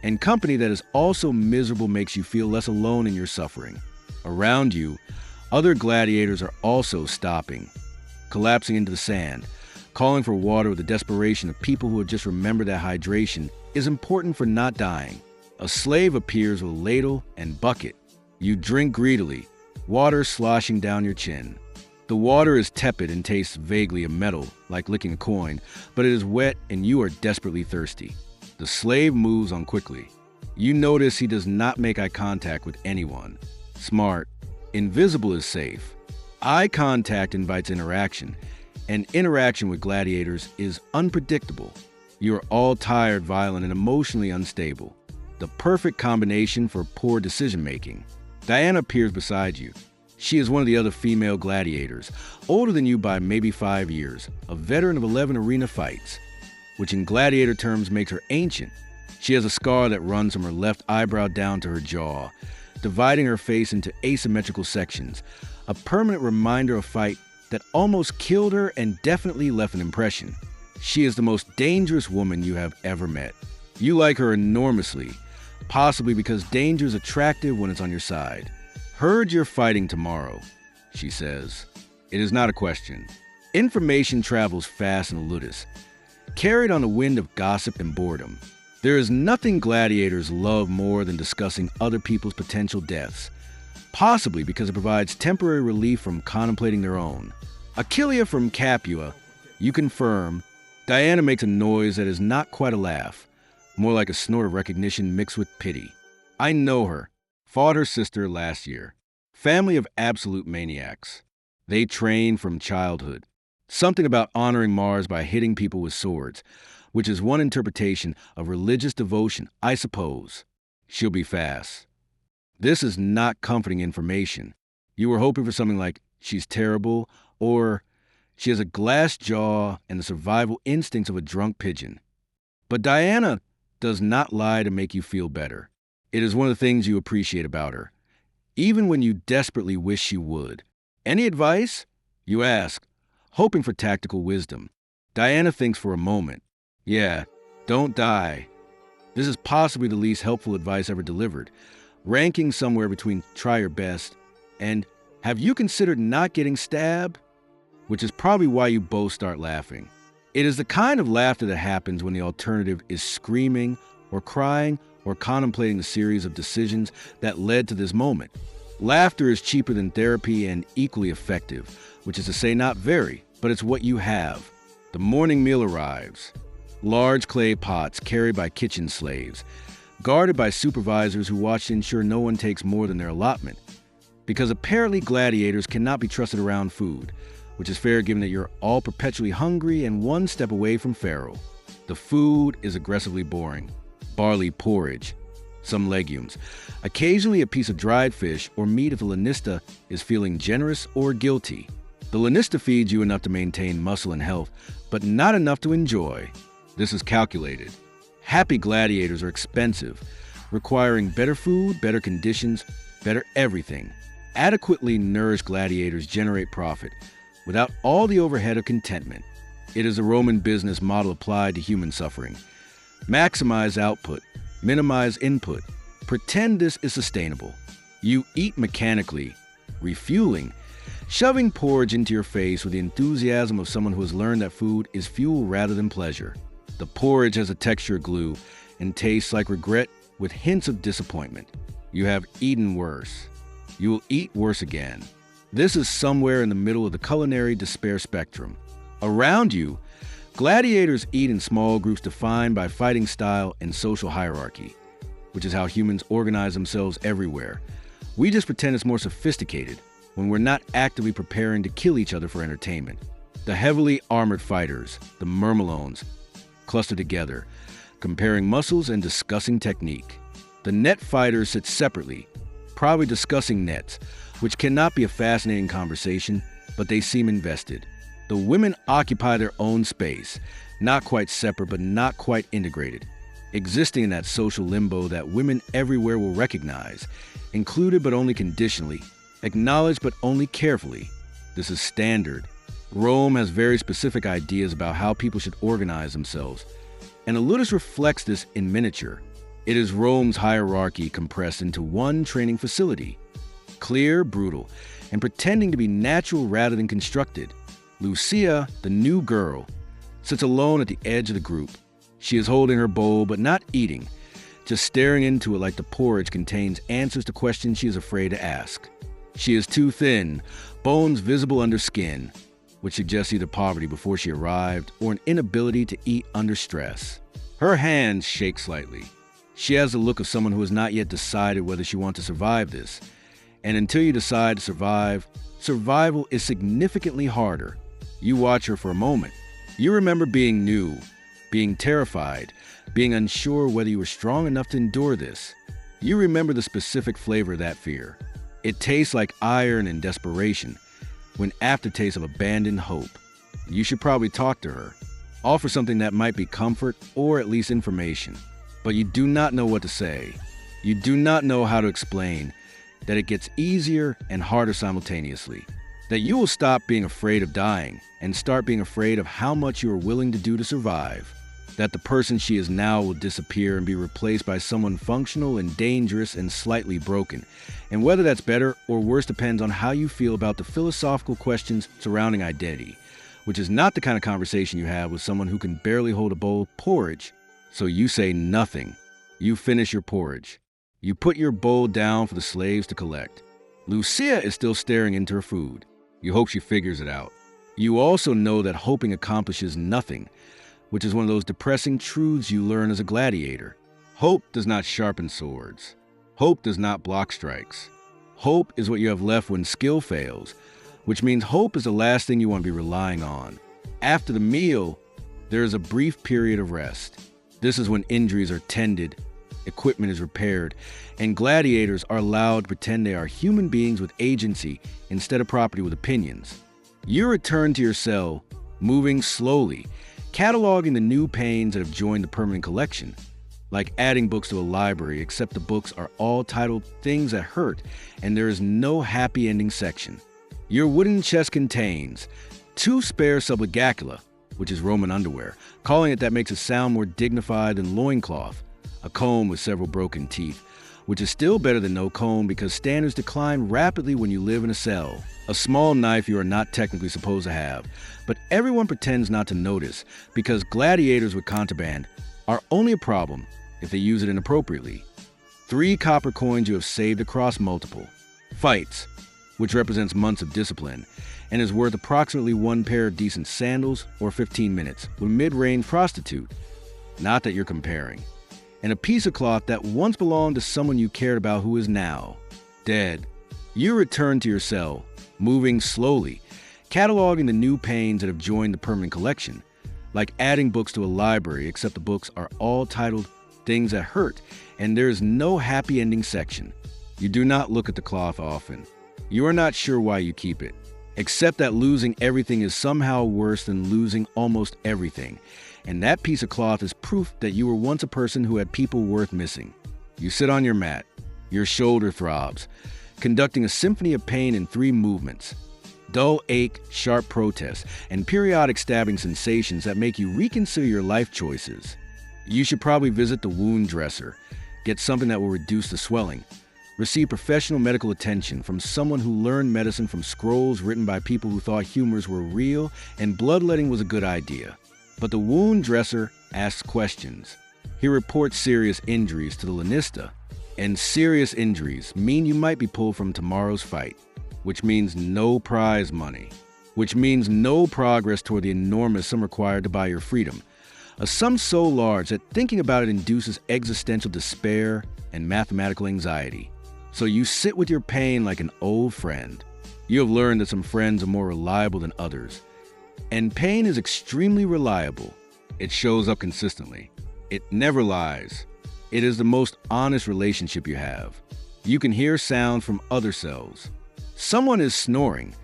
and company that is also miserable makes you feel less alone in your suffering. Around you, other gladiators are also stopping, collapsing into the sand, calling for water with the desperation of people who have just remembered that hydration is important for not dying. A slave appears with a ladle and bucket. You drink greedily, water sloshing down your chin. The water is tepid and tastes vaguely of metal, like licking a coin, but it is wet and you are desperately thirsty. The slave moves on quickly. You notice he does not make eye contact with anyone. Smart. Invisible is safe. Eye contact invites interaction, and interaction with gladiators is unpredictable. You are all tired, violent, and emotionally unstable. The perfect combination for poor decision-making. Diana appears beside you. She is one of the other female gladiators, older than you by maybe 5 years, a veteran of 11 arena fights, which in gladiator terms makes her ancient. She has a scar that runs from her left eyebrow down to her jaw, dividing her face into asymmetrical sections, a permanent reminder of a fight that almost killed her and definitely left an impression. She is the most dangerous woman you have ever met. You like her enormously, possibly because danger is attractive when it's on your side. Heard you're fighting tomorrow, she says. It is not a question. Information travels fast in a ludus, carried on the wind of gossip and boredom. There is nothing gladiators love more than discussing other people's potential deaths, possibly because it provides temporary relief from contemplating their own. Achillea from Capua, you confirm. Diana makes a noise that is not quite a laugh, more like a snort of recognition mixed with pity. I know her. Fought her sister last year. Family of absolute maniacs. They train from childhood. Something about honoring Mars by hitting people with swords, which is one interpretation of religious devotion, I suppose. She'll be fast. This is not comforting information. You were hoping for something like, she's terrible, or she has a glass jaw and the survival instincts of a drunk pigeon. But Diana does not lie to make you feel better. It is one of the things you appreciate about her, even when you desperately wish she would. Any advice? You ask, hoping for tactical wisdom. Diana thinks for a moment. Yeah, don't die. This is possibly the least helpful advice ever delivered, ranking somewhere between try your best and have you considered not getting stabbed? Which is probably why you both start laughing. It is the kind of laughter that happens when the alternative is screaming or crying or contemplating the series of decisions that led to this moment. Laughter is cheaper than therapy and equally effective, which is to say not very, but it's what you have. The morning meal arrives. Large clay pots carried by kitchen slaves, guarded by supervisors who watch to ensure no one takes more than their allotment. Because apparently gladiators cannot be trusted around food, which is fair given that you're all perpetually hungry and one step away from pharaoh. The food is aggressively boring. Barley porridge, some legumes, occasionally a piece of dried fish or meat if the lanista is feeling generous or guilty. The lanista feeds you enough to maintain muscle and health, but not enough to enjoy. This is calculated. Happy gladiators are expensive, requiring better food, better conditions, better everything. Adequately nourished gladiators generate profit, without all the overhead of contentment. It is a Roman business model applied to human suffering. Maximize output, minimize input. Pretend this is sustainable. You eat mechanically, refueling, shoving porridge into your face with the enthusiasm of someone who has learned that food is fuel rather than pleasure. The porridge has a texture of glue and tastes like regret with hints of disappointment. You have eaten worse. You will eat worse again. This is somewhere in the middle of the culinary despair spectrum. Around you, gladiators eat in small groups defined by fighting style and social hierarchy, which is how humans organize themselves everywhere. We just pretend it's more sophisticated when we're not actively preparing to kill each other for entertainment. The heavily armored fighters, the Myrmilones, cluster together, comparing muscles and discussing technique. The net fighters sit separately, probably discussing nets, which cannot be a fascinating conversation, but they seem invested. The women occupy their own space, not quite separate but not quite integrated, existing in that social limbo that women everywhere will recognize, included but only conditionally, acknowledged but only carefully. This is standard. Rome has very specific ideas about how people should organize themselves, and Ludus reflects this in miniature. It is Rome's hierarchy compressed into one training facility. Clear, brutal, and pretending to be natural rather than constructed. Lucia, the new girl, sits alone at the edge of the group. She is holding her bowl but not eating, just staring into it like the porridge contains answers to questions she is afraid to ask. She is too thin, bones visible under skin, which suggests either poverty before she arrived or an inability to eat under stress. Her hands shake slightly. She has the look of someone who has not yet decided whether she wants to survive this. And until you decide to survive, survival is significantly harder. You watch her for a moment. You remember being new, being terrified, being unsure whether you were strong enough to endure this. You remember the specific flavor of that fear. It tastes like iron and desperation, with an aftertaste of abandoned hope. You should probably talk to her, offer something that might be comfort or at least information. But you do not know what to say. You do not know how to explain that it gets easier and harder simultaneously. That you will stop being afraid of dying and start being afraid of how much you are willing to do to survive. That the person she is now will disappear and be replaced by someone functional and dangerous and slightly broken. And whether that's better or worse depends on how you feel about the philosophical questions surrounding identity, which is not the kind of conversation you have with someone who can barely hold a bowl of porridge. So you say nothing. You finish your porridge. You put your bowl down for the slaves to collect. Lucia is still staring into her food. You hope she figures it out. You also know that hoping accomplishes nothing, which is one of those depressing truths you learn as a gladiator. Hope does not sharpen swords. Hope does not block strikes. Hope is what you have left when skill fails, which means hope is the last thing you want to be relying on. After the meal, there is a brief period of rest. This is when injuries are tended, equipment is repaired, and gladiators are allowed to pretend they are human beings with agency instead of property with opinions. You return to your cell, moving slowly, cataloging the new pains that have joined the permanent collection, like adding books to a library, except the books are all titled Things That Hurt, and there is no happy ending section. Your wooden chest contains 2 spare subligacula, which is Roman underwear, calling it that makes it sound more dignified than loincloth, a comb with several broken teeth, which is still better than no comb because standards decline rapidly when you live in a cell. A small knife you are not technically supposed to have, but everyone pretends not to notice because gladiators with contraband are only a problem if they use it inappropriately. 3 copper coins you have saved across multiple fights, which represents months of discipline, and is worth approximately 1 pair of decent sandals or 15 minutes with mid-range prostitute. Not that you're comparing. And a piece of cloth that once belonged to someone you cared about who is now dead. You return to your cell, moving slowly, cataloging the new pains that have joined the permanent collection, like adding books to a library, except the books are all titled Things That Hurt, and there is no happy ending section. You do not look at the cloth often. You are not sure why you keep it, except that losing everything is somehow worse than losing almost everything. And that piece of cloth is proof that you were once a person who had people worth missing. You sit on your mat. Your shoulder throbs, conducting a symphony of pain in 3 movements. Dull ache, sharp protest, and periodic stabbing sensations that make you reconsider your life choices. You should probably visit the wound dresser, get something that will reduce the swelling, receive professional medical attention from someone who learned medicine from scrolls written by people who thought humors were real and bloodletting was a good idea. But the wound dresser asks questions. He reports serious injuries to the lanista, and serious injuries mean you might be pulled from tomorrow's fight, which means no prize money, which means no progress toward the enormous sum required to buy your freedom, a sum so large that thinking about it induces existential despair and mathematical anxiety. So you sit with your pain like an old friend. You have learned that some friends are more reliable than others. And pain is extremely reliable. It shows up consistently. It never lies. It is the most honest relationship you have. You can hear sounds from other cells. Someone is snoring,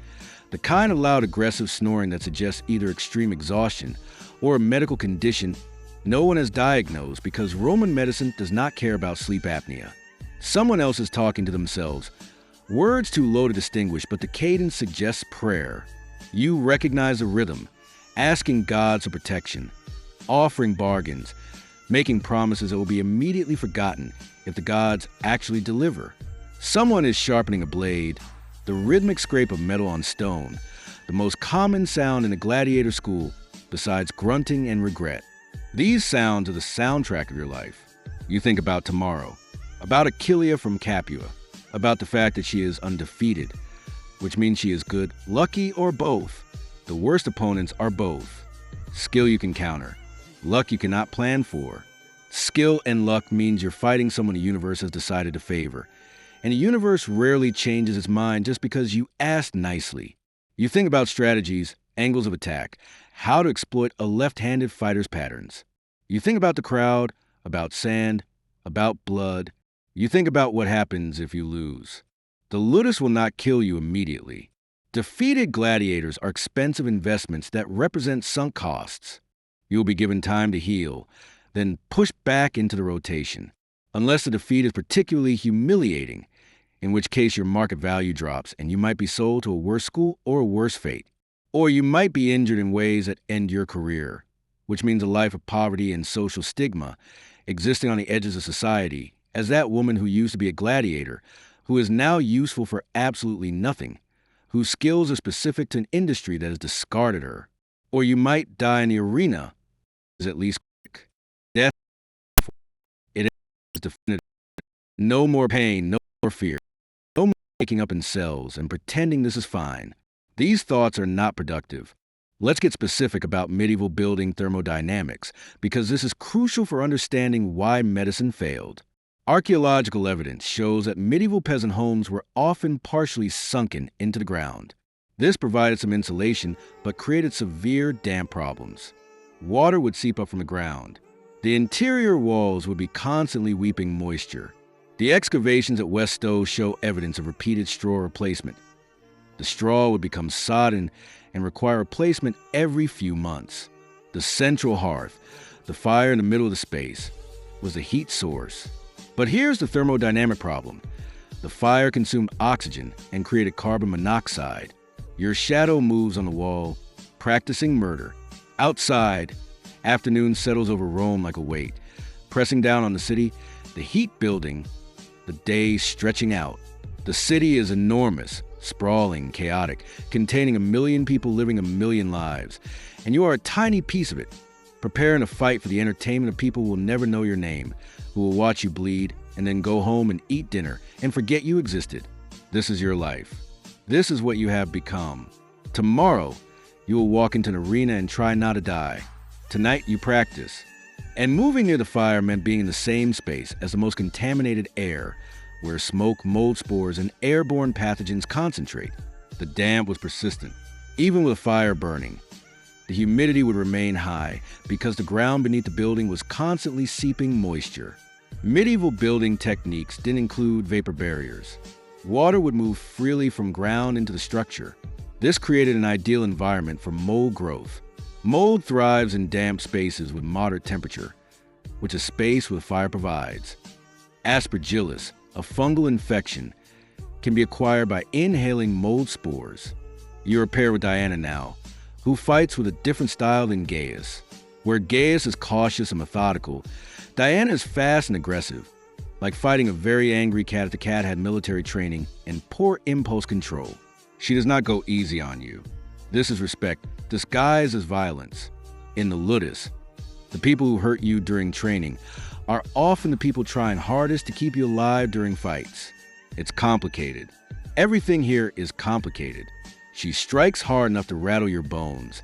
the kind of loud, aggressive snoring that suggests either extreme exhaustion or a medical condition no one has diagnosed because Roman medicine does not care about sleep apnea. Someone else is talking to themselves. Words too low to distinguish, but the cadence suggests prayer. You recognize the rhythm, asking God for protection, offering bargains, making promises that will be immediately forgotten if the gods actually deliver. Someone is sharpening a blade, the rhythmic scrape of metal on stone, the most common sound in the gladiator school besides grunting and regret. These sounds are the soundtrack of your life. You think about tomorrow, about Achillia from Capua, about the fact that she is undefeated, which means she is good, lucky, or both. The worst opponents are both. Skill you can counter. Luck you cannot plan for. Skill and luck means you're fighting someone the universe has decided to favor. And the universe rarely changes its mind just because you asked nicely. You think about strategies, angles of attack, how to exploit a left-handed fighter's patterns. You think about the crowd, about sand, about blood. You think about what happens if you lose. The ludus will not kill you immediately. Defeated gladiators are expensive investments that represent sunk costs. You will be given time to heal, then pushed back into the rotation. Unless the defeat is particularly humiliating, in which case your market value drops and you might be sold to a worse school or a worse fate. Or you might be injured in ways that end your career, which means a life of poverty and social stigma, existing on the edges of society, as that woman who used to be a gladiator, who is now useful for absolutely nothing, whose skills are specific to an industry that has discarded her. Or you might die in the arena, is at least quick. Death, it is definitive. No more pain, no more fear, no more waking up in cells and pretending this is fine. These thoughts are not productive. Let's get specific about medieval building thermodynamics, because this is crucial for understanding why medicine failed. Archaeological evidence shows that medieval peasant homes were often partially sunken into the ground. This provided some insulation, but created severe damp problems. Water would seep up from the ground. The interior walls would be constantly weeping moisture. The excavations at West Stowe show evidence of repeated straw replacement. The straw would become sodden and require replacement every few months. The central hearth, the fire in the middle of the space, was the heat source. But here's the thermodynamic problem. The fire consumed oxygen and created carbon monoxide. Your shadow moves on the wall, practicing murder. Outside, afternoon settles over Rome like a weight, pressing down on the city, the heat building, the day stretching out. The city is enormous, sprawling, chaotic, containing 1 million people living 1 million lives, and you are a tiny piece of it, preparing to fight for the entertainment of people who will never know your name, who will watch you bleed, and then go home and eat dinner and forget you existed. This is your life. This is what you have become. Tomorrow, you will walk into an arena and try not to die. Tonight, you practice. And moving near the fire meant being in the same space as the most contaminated air, where smoke, mold spores, and airborne pathogens concentrate. The damp was persistent. Even with fire burning, the humidity would remain high because the ground beneath the building was constantly seeping moisture. Medieval building techniques didn't include vapor barriers. Water would move freely from ground into the structure. This created an ideal environment for mold growth. Mold thrives in damp spaces with moderate temperature, which is space where fire provides. Aspergillus, a fungal infection, can be acquired by inhaling mold spores. You're paired with Diana now, who fights with a different style than Gaius. Where Gaius is cautious and methodical, Diana is fast and aggressive, like fighting a very angry cat if the cat had military training and poor impulse control. She does not go easy on you. This is respect, disguised as violence. In the Ludus, the people who hurt you during training are often the people trying hardest to keep you alive during fights. It's complicated. Everything here is complicated. She strikes hard enough to rattle your bones,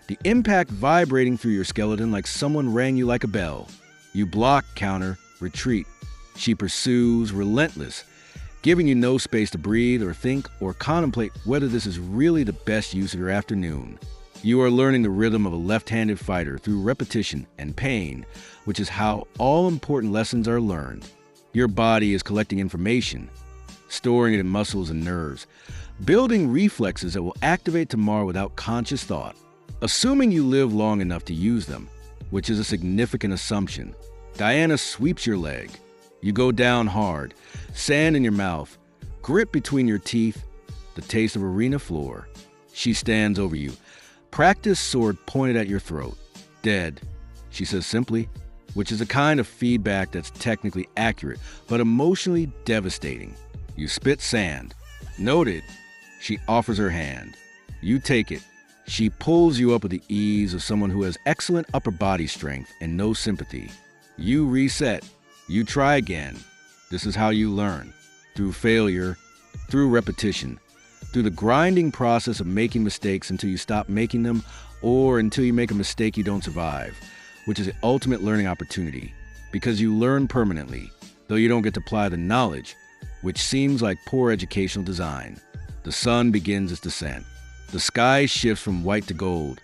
the impact vibrating through your skeleton like someone rang you like a bell. You block, counter, retreat. She pursues, relentless, giving you no space to breathe or think or contemplate whether this is really the best use of your afternoon. You are learning the rhythm of a left-handed fighter through repetition and pain, which is how all important lessons are learned. Your body is collecting information, storing it in muscles and nerves, building reflexes that will activate tomorrow without conscious thought. Assuming you live long enough to use them, which is a significant assumption, Diana sweeps your leg. You go down hard, sand in your mouth, grit between your teeth, the taste of arena floor. She stands over you, practice sword pointed at your throat. Dead, she says simply, which is a kind of feedback that's technically accurate, but emotionally devastating. You spit sand. Noted. She offers her hand. You take it. She pulls you up with the ease of someone who has excellent upper body strength and no sympathy. You reset. You try again. This is how you learn. Through failure, through repetition, through the grinding process of making mistakes until you stop making them, or until you make a mistake you don't survive, which is the ultimate learning opportunity, because you learn permanently, though you don't get to apply the knowledge, which seems like poor educational design. The sun begins its descent. The sky shifts from white to gold,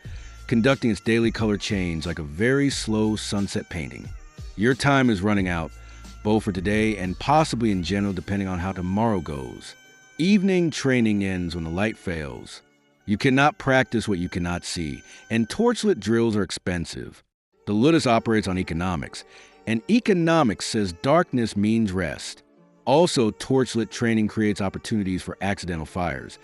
conducting its daily color change like a very slow sunset painting. Your time is running out, both for today and possibly in general depending on how tomorrow goes. Evening training ends when the light fails. You cannot practice what you cannot see, and torchlit drills are expensive. The Ludus operates on economics, and economics says darkness means rest. Also, torchlit training creates opportunities for accidental fires.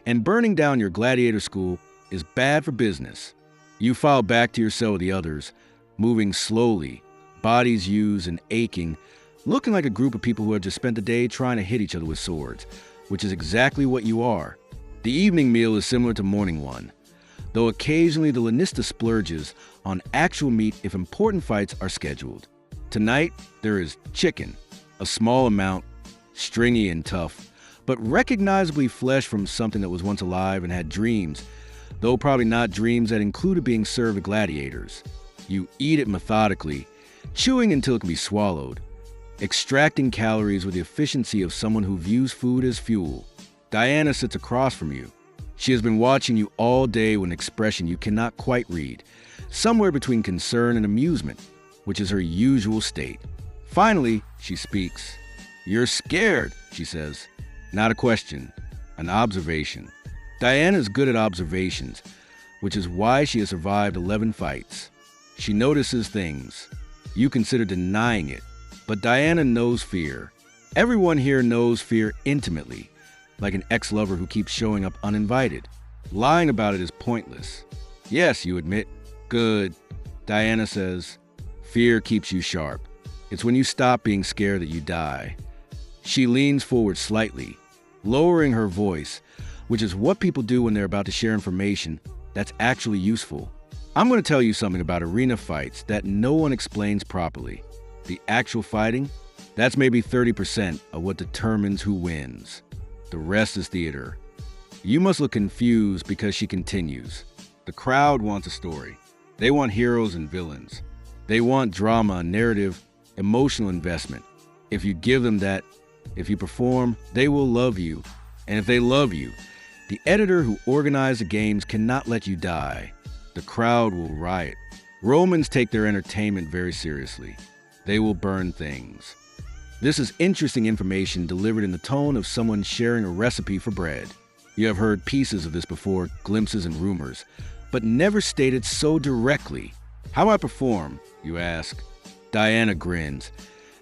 And burning down your gladiator school is bad for business. You file back to your cell with the others, moving slowly, bodies used and aching, looking like a group of people who have just spent the day trying to hit each other with swords, which is exactly what you are. The evening meal is similar to morning one, though occasionally the Lanista splurges on actual meat if important fights are scheduled. Tonight, there is chicken, a small amount, stringy and tough, but recognizably flesh from something that was once alive and had dreams, though probably not dreams that included being served to gladiators. You eat it methodically, chewing until it can be swallowed, extracting calories with the efficiency of someone who views food as fuel. Diana sits across from you. She has been watching you all day with an expression you cannot quite read, somewhere between concern and amusement, which is her usual state. Finally, she speaks. "You're scared," she says. Not a question, an observation. Diana is good at observations, which is why she has survived 11 fights. She notices things. You consider denying it, but Diana knows fear. Everyone here knows fear intimately, like an ex-lover who keeps showing up uninvited. Lying about it is pointless. Yes, you admit. Good. Diana says, fear keeps you sharp. It's when you stop being scared that you die. She leans forward slightly, lowering her voice, which is what people do when they're about to share information that's actually useful. I'm going to tell you something about arena fights that no one explains properly. The actual fighting, that's maybe 30% of what determines who wins. The rest is theater. You must look confused because she continues. The crowd wants a story. They want heroes and villains. They want drama, narrative, emotional investment. If you give them that, if you perform, they will love you. And if they love you, the editor who organized the games cannot let you die. The crowd will riot. Romans take their entertainment very seriously. They will burn things. This is interesting information delivered in the tone of someone sharing a recipe for bread. You have heard pieces of this before, glimpses and rumors, but never stated so directly. How I perform, you ask. Diana grins,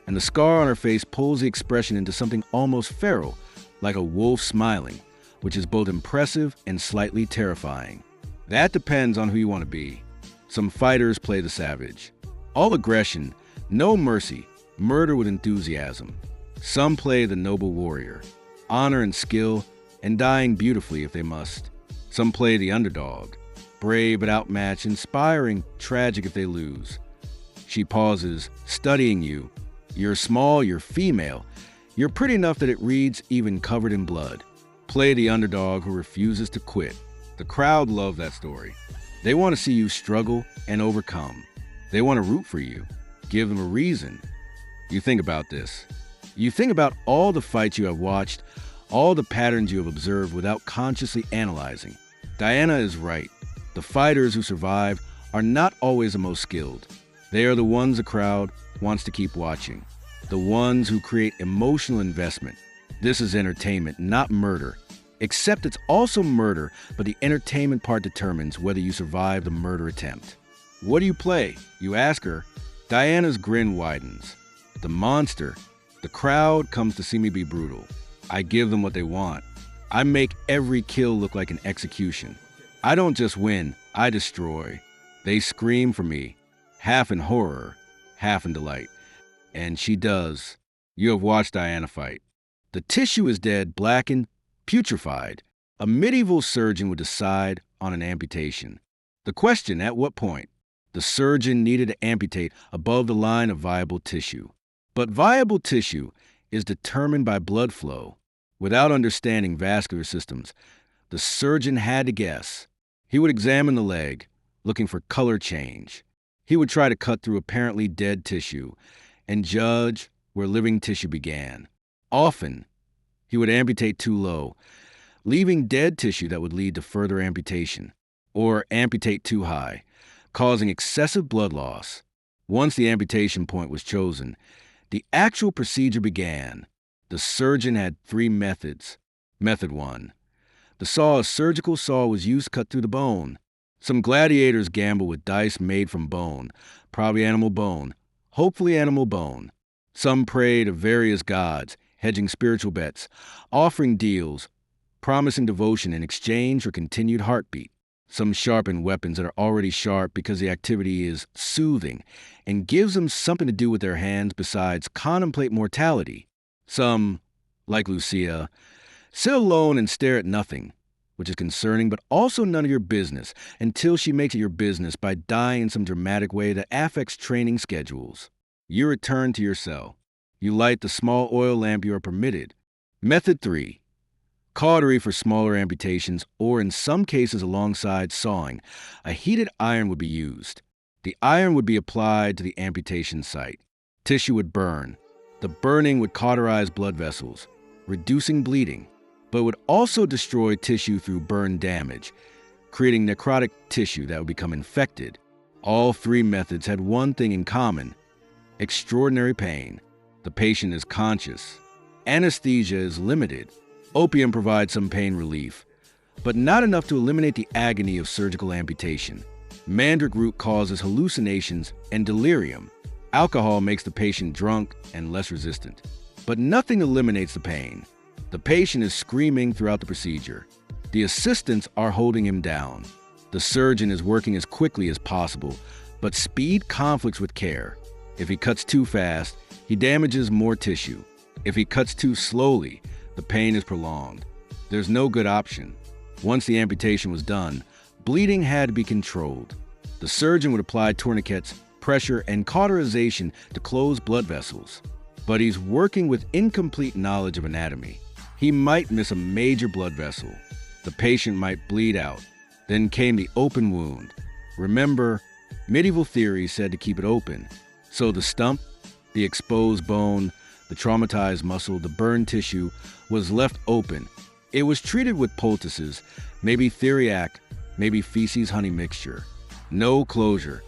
and the scar on her face pulls the expression into something almost feral, like a wolf smiling, which is both impressive and slightly terrifying. That depends on who you want to be. Some fighters play the savage. All aggression, no mercy, murder with enthusiasm. Some play the noble warrior, honor and skill, and dying beautifully if they must. Some play the underdog, brave but outmatched, inspiring, tragic if they lose. She pauses, studying you. You're small, you're female. You're pretty enough that it reads even covered in blood. Play the underdog who refuses to quit. The crowd love that story. They want to see you struggle and overcome. They want to root for you. Give them a reason. You think about this. You think about all the fights you have watched, all the patterns you have observed without consciously analyzing. Diana is right. The fighters who survive are not always the most skilled. They are the ones the crowd wants to keep watching. The ones who create emotional investment. This is entertainment, not murder. Except it's also murder, but the entertainment part determines whether you survive the murder attempt. What do you play? You ask her. Diana's grin widens. The monster. The crowd comes to see me be brutal. I give them what they want. I make every kill look like an execution. I don't just win, I destroy. They scream for me, half in horror, half in delight. And she does. You have watched Diana fight. The tissue is dead, blackened, putrefied. A medieval surgeon would decide on an amputation. The question, at what point? The surgeon needed to amputate above the line of viable tissue. But viable tissue is determined by blood flow. Without understanding vascular systems, the surgeon had to guess. He would examine the leg, looking for color change. He would try to cut through apparently dead tissue and judge where living tissue began. Often, he would amputate too low, leaving dead tissue that would lead to further amputation, or amputate too high, causing excessive blood loss. Once the amputation point was chosen, the actual procedure began. The surgeon had 3 methods. Method 1. The saw, a surgical saw, was used to cut through the bone. Some gladiators gamble with dice made from bone, probably animal bone, hopefully animal bone. Some pray to various gods, hedging spiritual bets, offering deals, promising devotion in exchange for continued heartbeat. Some sharpen weapons that are already sharp because the activity is soothing and gives them something to do with their hands besides contemplate mortality. Some, like Lucia, sit alone and stare at nothing, which is concerning but also none of your business, until she makes it your business by dying in some dramatic way that affects training schedules. You return to your cell. You light the small oil lamp you are permitted. Method 3. Cautery for smaller amputations, or in some cases alongside sawing, a heated iron would be used. The iron would be applied to the amputation site. Tissue would burn. The burning would cauterize blood vessels, reducing bleeding, but would also destroy tissue through burn damage, creating necrotic tissue that would become infected. All three methods had one thing in common: extraordinary pain. The patient is conscious. Anesthesia is limited. Opium provides some pain relief, but not enough to eliminate the agony of surgical amputation. Mandrake root causes hallucinations and delirium. Alcohol makes the patient drunk and less resistant, but nothing eliminates the pain. The patient is screaming throughout the procedure. The assistants are holding him down. The surgeon is working as quickly as possible, but speed conflicts with care. If he cuts too fast, he damages more tissue. If he cuts too slowly, the pain is prolonged. There's no good option. Once the amputation was done, bleeding had to be controlled. The surgeon would apply tourniquets, pressure, and cauterization to close blood vessels. But he's working with incomplete knowledge of anatomy. He might miss a major blood vessel. The patient might bleed out. Then came the open wound. Remember, medieval theory said to keep it open. So the stump, the exposed bone, the traumatized muscle, the burned tissue was left open. It was treated with poultices, maybe theriac, maybe feces honey mixture. No closure.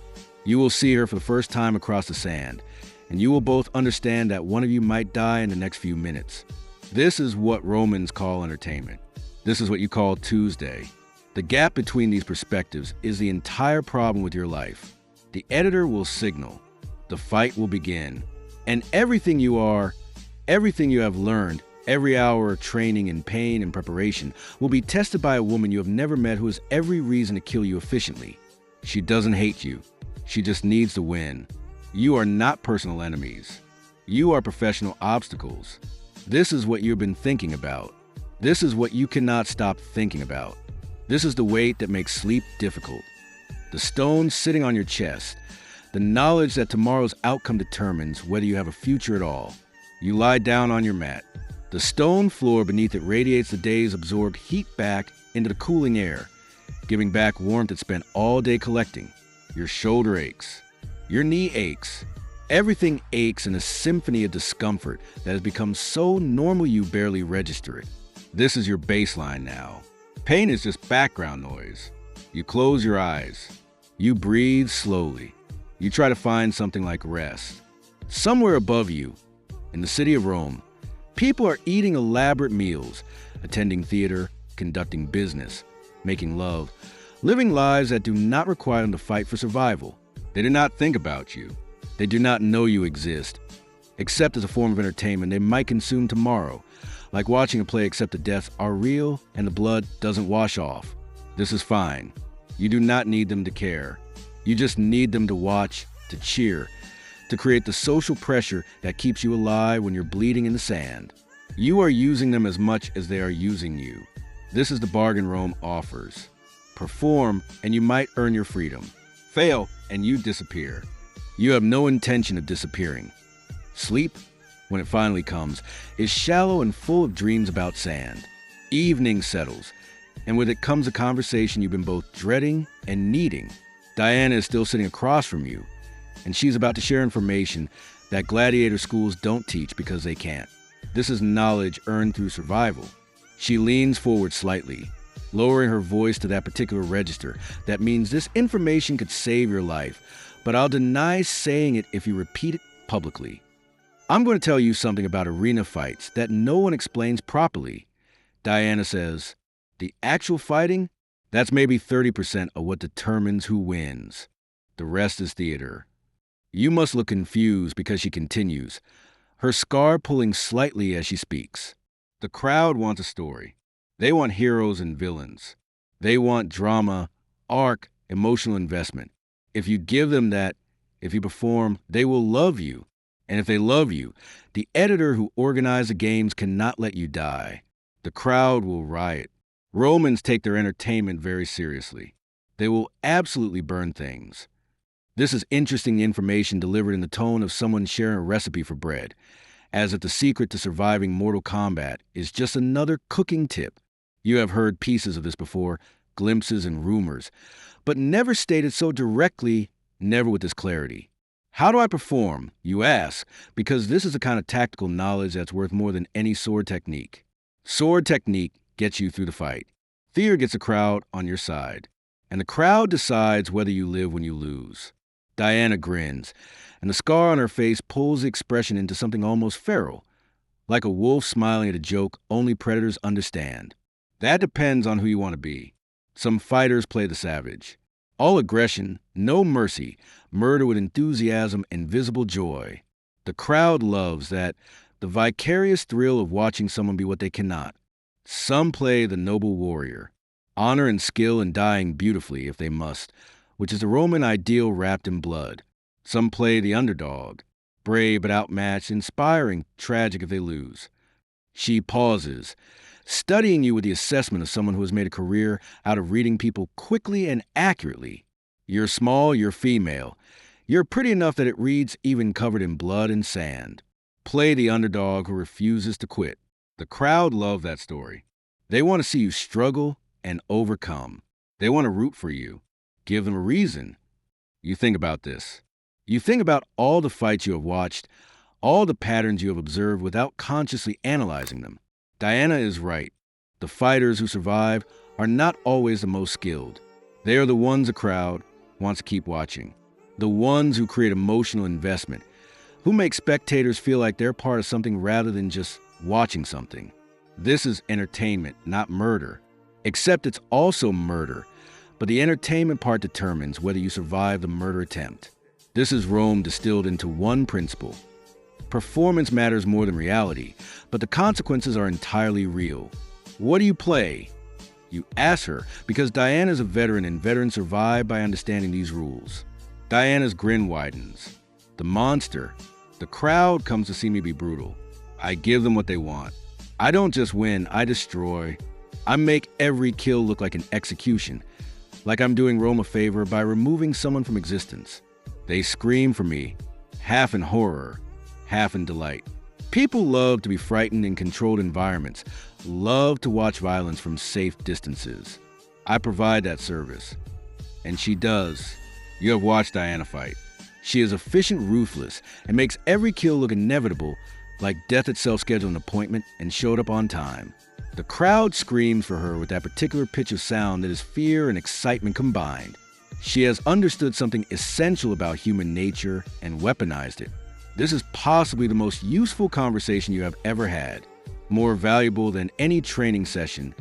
You will see her for the first time across the sand, and you will both understand that one of you might die in the next few minutes. This is what Romans call entertainment. This is what you call Tuesday. The gap between these perspectives is the entire problem with your life. The editor will signal. The fight will begin. And everything you are, everything you have learned, every hour of training and pain and preparation will be tested by a woman you have never met who has every reason to kill you efficiently. She doesn't hate you. She just needs to win. You are not personal enemies. You are professional obstacles. This is what you've been thinking about. This is what you cannot stop thinking about. This is the weight that makes sleep difficult. The stone sitting on your chest. The knowledge that tomorrow's outcome determines whether you have a future at all. You lie down on your mat. The stone floor beneath it radiates the day's absorbed heat back into the cooling air, giving back warmth it spent all day collecting. Your shoulder aches. Your knee aches. Everything aches in a symphony of discomfort that has become so normal you barely register it. This is your baseline now. Pain is just background noise. You close your eyes. You breathe slowly. You try to find something like rest. Somewhere above you, in the city of Rome, people are eating elaborate meals, attending theater, conducting business, making love, living lives that do not require them to fight for survival. They do not think about you. They do not know you exist. Except as a form of entertainment they might consume tomorrow, like watching a play except the deaths are real and the blood doesn't wash off. This is fine. You do not need them to care. You just need them to watch, to cheer, to create the social pressure that keeps you alive when you're bleeding in the sand. You are using them as much as they are using you. This is the bargain Rome offers. Perform, and you might earn your freedom. Fail, and you disappear. You have no intention of disappearing. Sleep, when it finally comes, is shallow and full of dreams about sand. Evening settles, and with it comes a conversation you've been both dreading and needing. Diana is still sitting across from you, and she's about to share information that gladiator schools don't teach because they can't. This is knowledge earned through survival. She leans forward slightly, lowering her voice to that particular register. That means this information could save your life, but I'll deny saying it if you repeat it publicly. I'm going to tell you something about arena fights that no one explains properly. Diana says, the actual fighting? That's maybe 30% of what determines who wins. The rest is theater. You must look confused because she continues. her scar pulling slightly as she speaks. The crowd wants a story. They want heroes and villains. They want drama, arc, emotional investment. If you give them that, if you perform, they will love you. And if they love you, the editor who organized the games cannot let you die. The crowd will riot. Romans take their entertainment very seriously. They will absolutely burn things. This is interesting information delivered in the tone of someone sharing a recipe for bread, as if the secret to surviving Mortal Kombat is just another cooking tip. You have heard pieces of this before, glimpses and rumors, but never stated so directly, never with this clarity. How do I perform, you ask, because this is the kind of tactical knowledge that's worth more than any sword technique. Sword technique gets you through the fight. Fear gets the crowd on your side. And the crowd decides whether you live when you lose. Diana grins, and the scar on her face pulls the expression into something almost feral, like a wolf smiling at a joke only predators understand. That depends on who you want to be. Some fighters play the savage. All aggression, no mercy, murder with enthusiasm and visible joy. The crowd loves that, the vicarious thrill of watching someone be what they cannot. Some play the noble warrior, honor and skill in dying beautifully if they must, which is the Roman ideal wrapped in blood. Some play the underdog, brave but outmatched, inspiring, tragic if they lose. She pauses, studying you with the assessment of someone who has made a career out of reading people quickly and accurately. You're small, you're female. You're pretty enough that it reads even covered in blood and sand. Play the underdog who refuses to quit. The crowd love that story. They want to see you struggle and overcome. They want to root for you. Give them a reason. You think about this. You think about all the fights you have watched, all the patterns you have observed without consciously analyzing them. Diana is right. The fighters who survive are not always the most skilled. They are the ones the crowd wants to keep watching. The ones who create emotional investment, who make spectators feel like they're part of something rather than just watching something. This is entertainment, not murder. Except it's also murder, but the entertainment part determines whether you survive the murder attempt. This is Rome distilled into one principle. Performance matters more than reality, but the consequences are entirely real. What do you play? You ask her, because Diana's a veteran and veterans survive by understanding these rules. Diana's grin widens. The monster, the crowd comes to see me be brutal. I give them what they want. I don't just win, I destroy. I make every kill look like an execution, like I'm doing Rome a favor by removing someone from existence. They scream for me, half in horror, half in delight. People love to be frightened in controlled environments, love to watch violence from safe distances. I provide that service. And she does. You have watched Diana fight. She is efficient, ruthless, and makes every kill look inevitable, like death itself scheduled an appointment and showed up on time. The crowd screams for her with that particular pitch of sound that is fear and excitement combined. She has understood something essential about human nature and weaponized it. This is possibly the most useful conversation you have ever had, more valuable than any training session,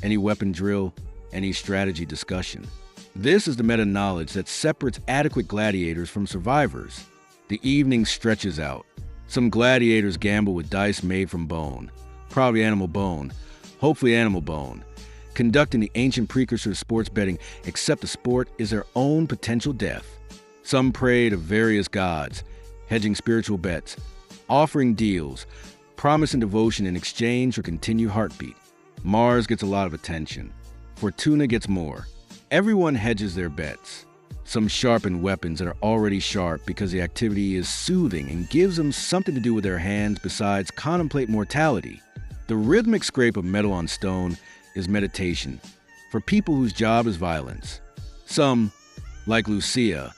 any weapon drill, any strategy discussion. This is the meta-knowledge that separates adequate gladiators from survivors. The evening stretches out. Some gladiators gamble with dice made from bone, probably animal bone, hopefully animal bone, conducting the ancient precursor to sports betting, except the sport is their own potential death. Some pray to various gods, hedging spiritual bets, offering deals, promising devotion in exchange for continued heartbeat. Mars gets a lot of attention. Fortuna gets more. Everyone hedges their bets. Some sharpen weapons that are already sharp because the activity is soothing and gives them something to do with their hands besides contemplate mortality. The rhythmic scrape of metal on stone is meditation for people whose job is violence. Some, like Lucia,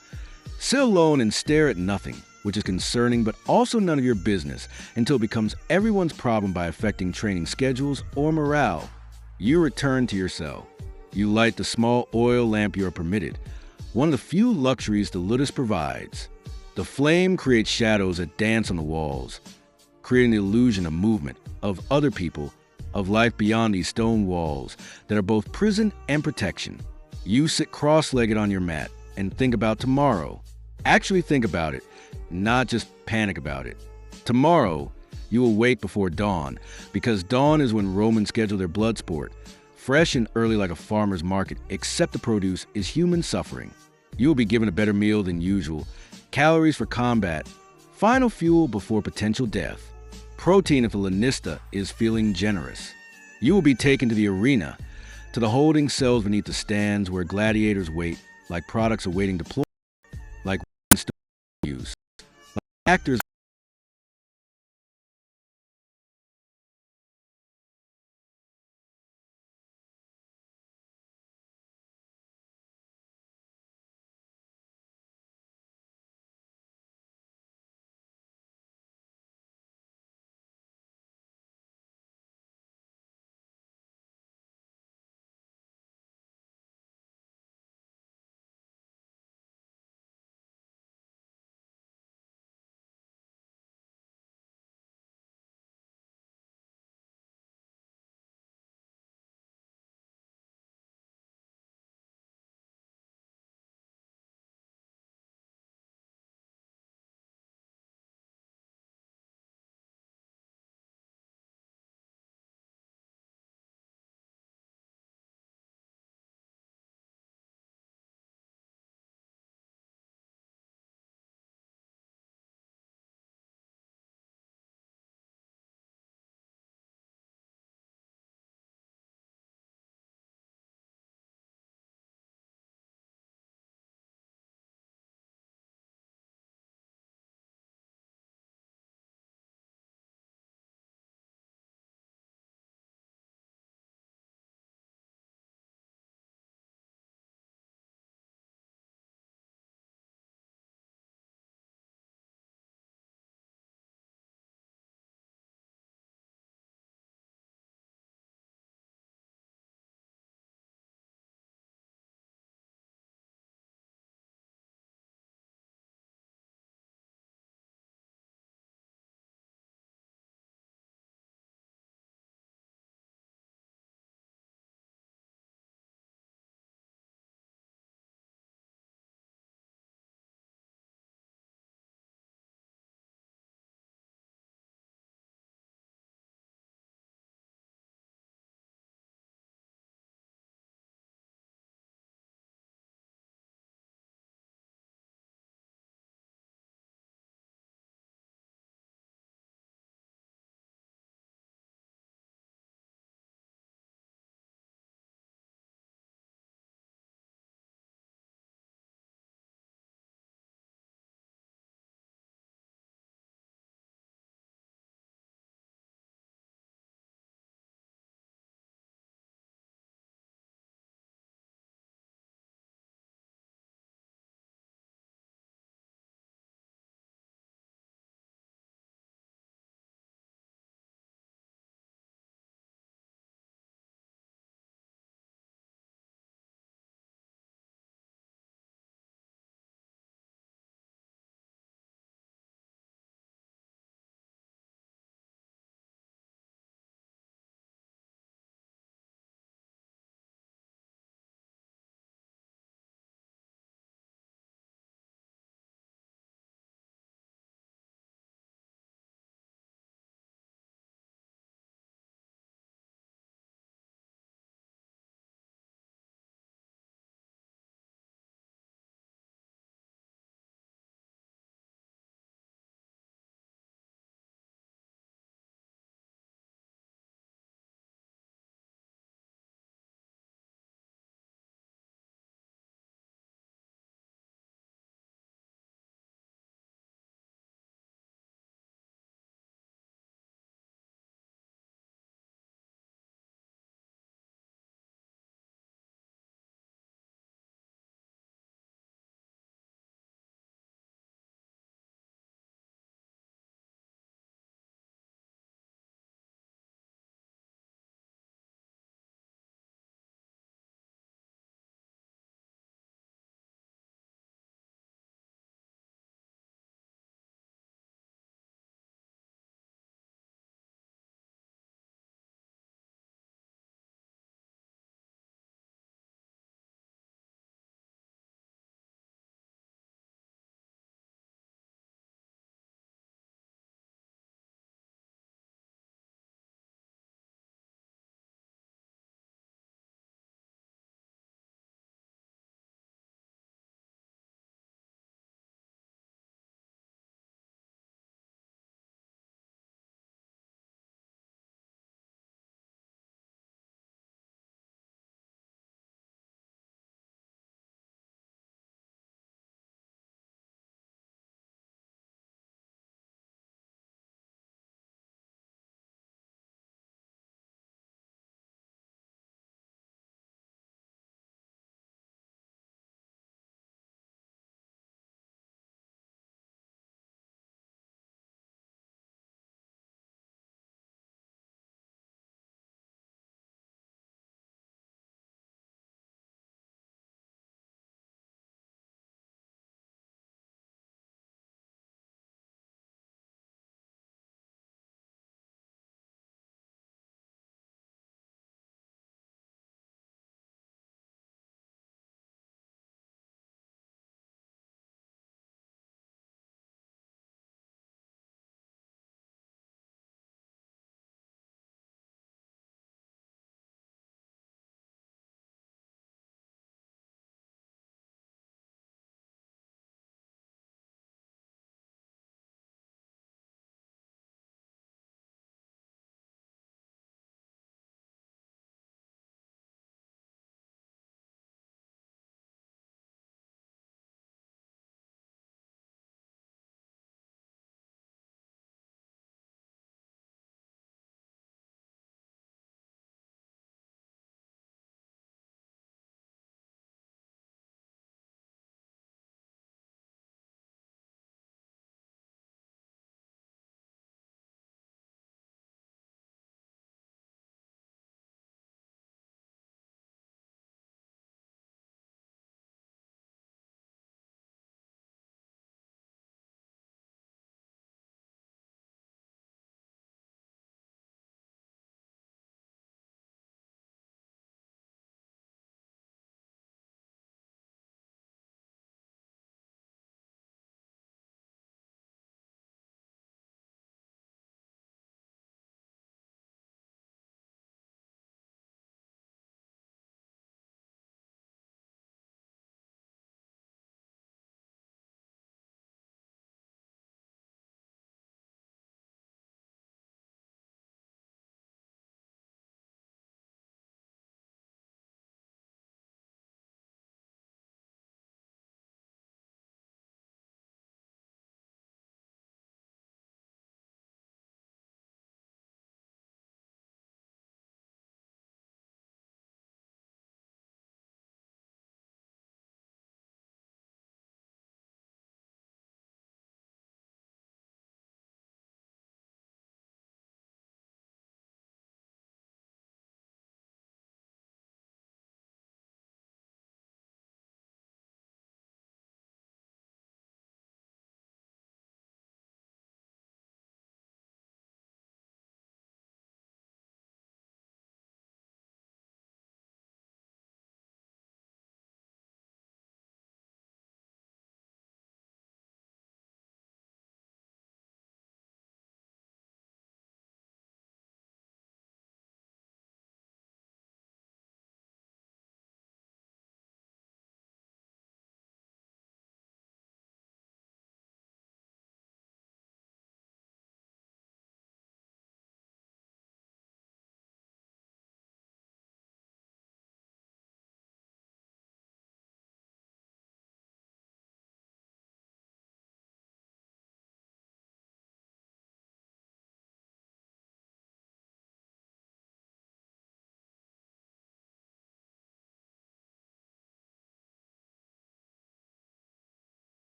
sit alone and stare at nothing, which is concerning but also none of your business until it becomes everyone's problem by affecting training schedules or morale. You return to your cell. You light the small oil lamp you are permitted, one of the few luxuries the Ludus provides. The flame creates shadows that dance on the walls, creating the illusion of movement, of other people, of life beyond these stone walls that are both prison and protection. You sit cross-legged on your mat and think about tomorrow. Actually think about it, not just panic about it. Tomorrow, you will wake before dawn, because dawn is when Romans schedule their blood sport. Fresh and early like a farmer's market, except the produce is human suffering. You will be given a better meal than usual, calories for combat, final fuel before potential death, protein if the lanista is feeling generous. You will be taken to the arena, to the holding cells beneath the stands where gladiators wait, like products awaiting deployment, like use, like actors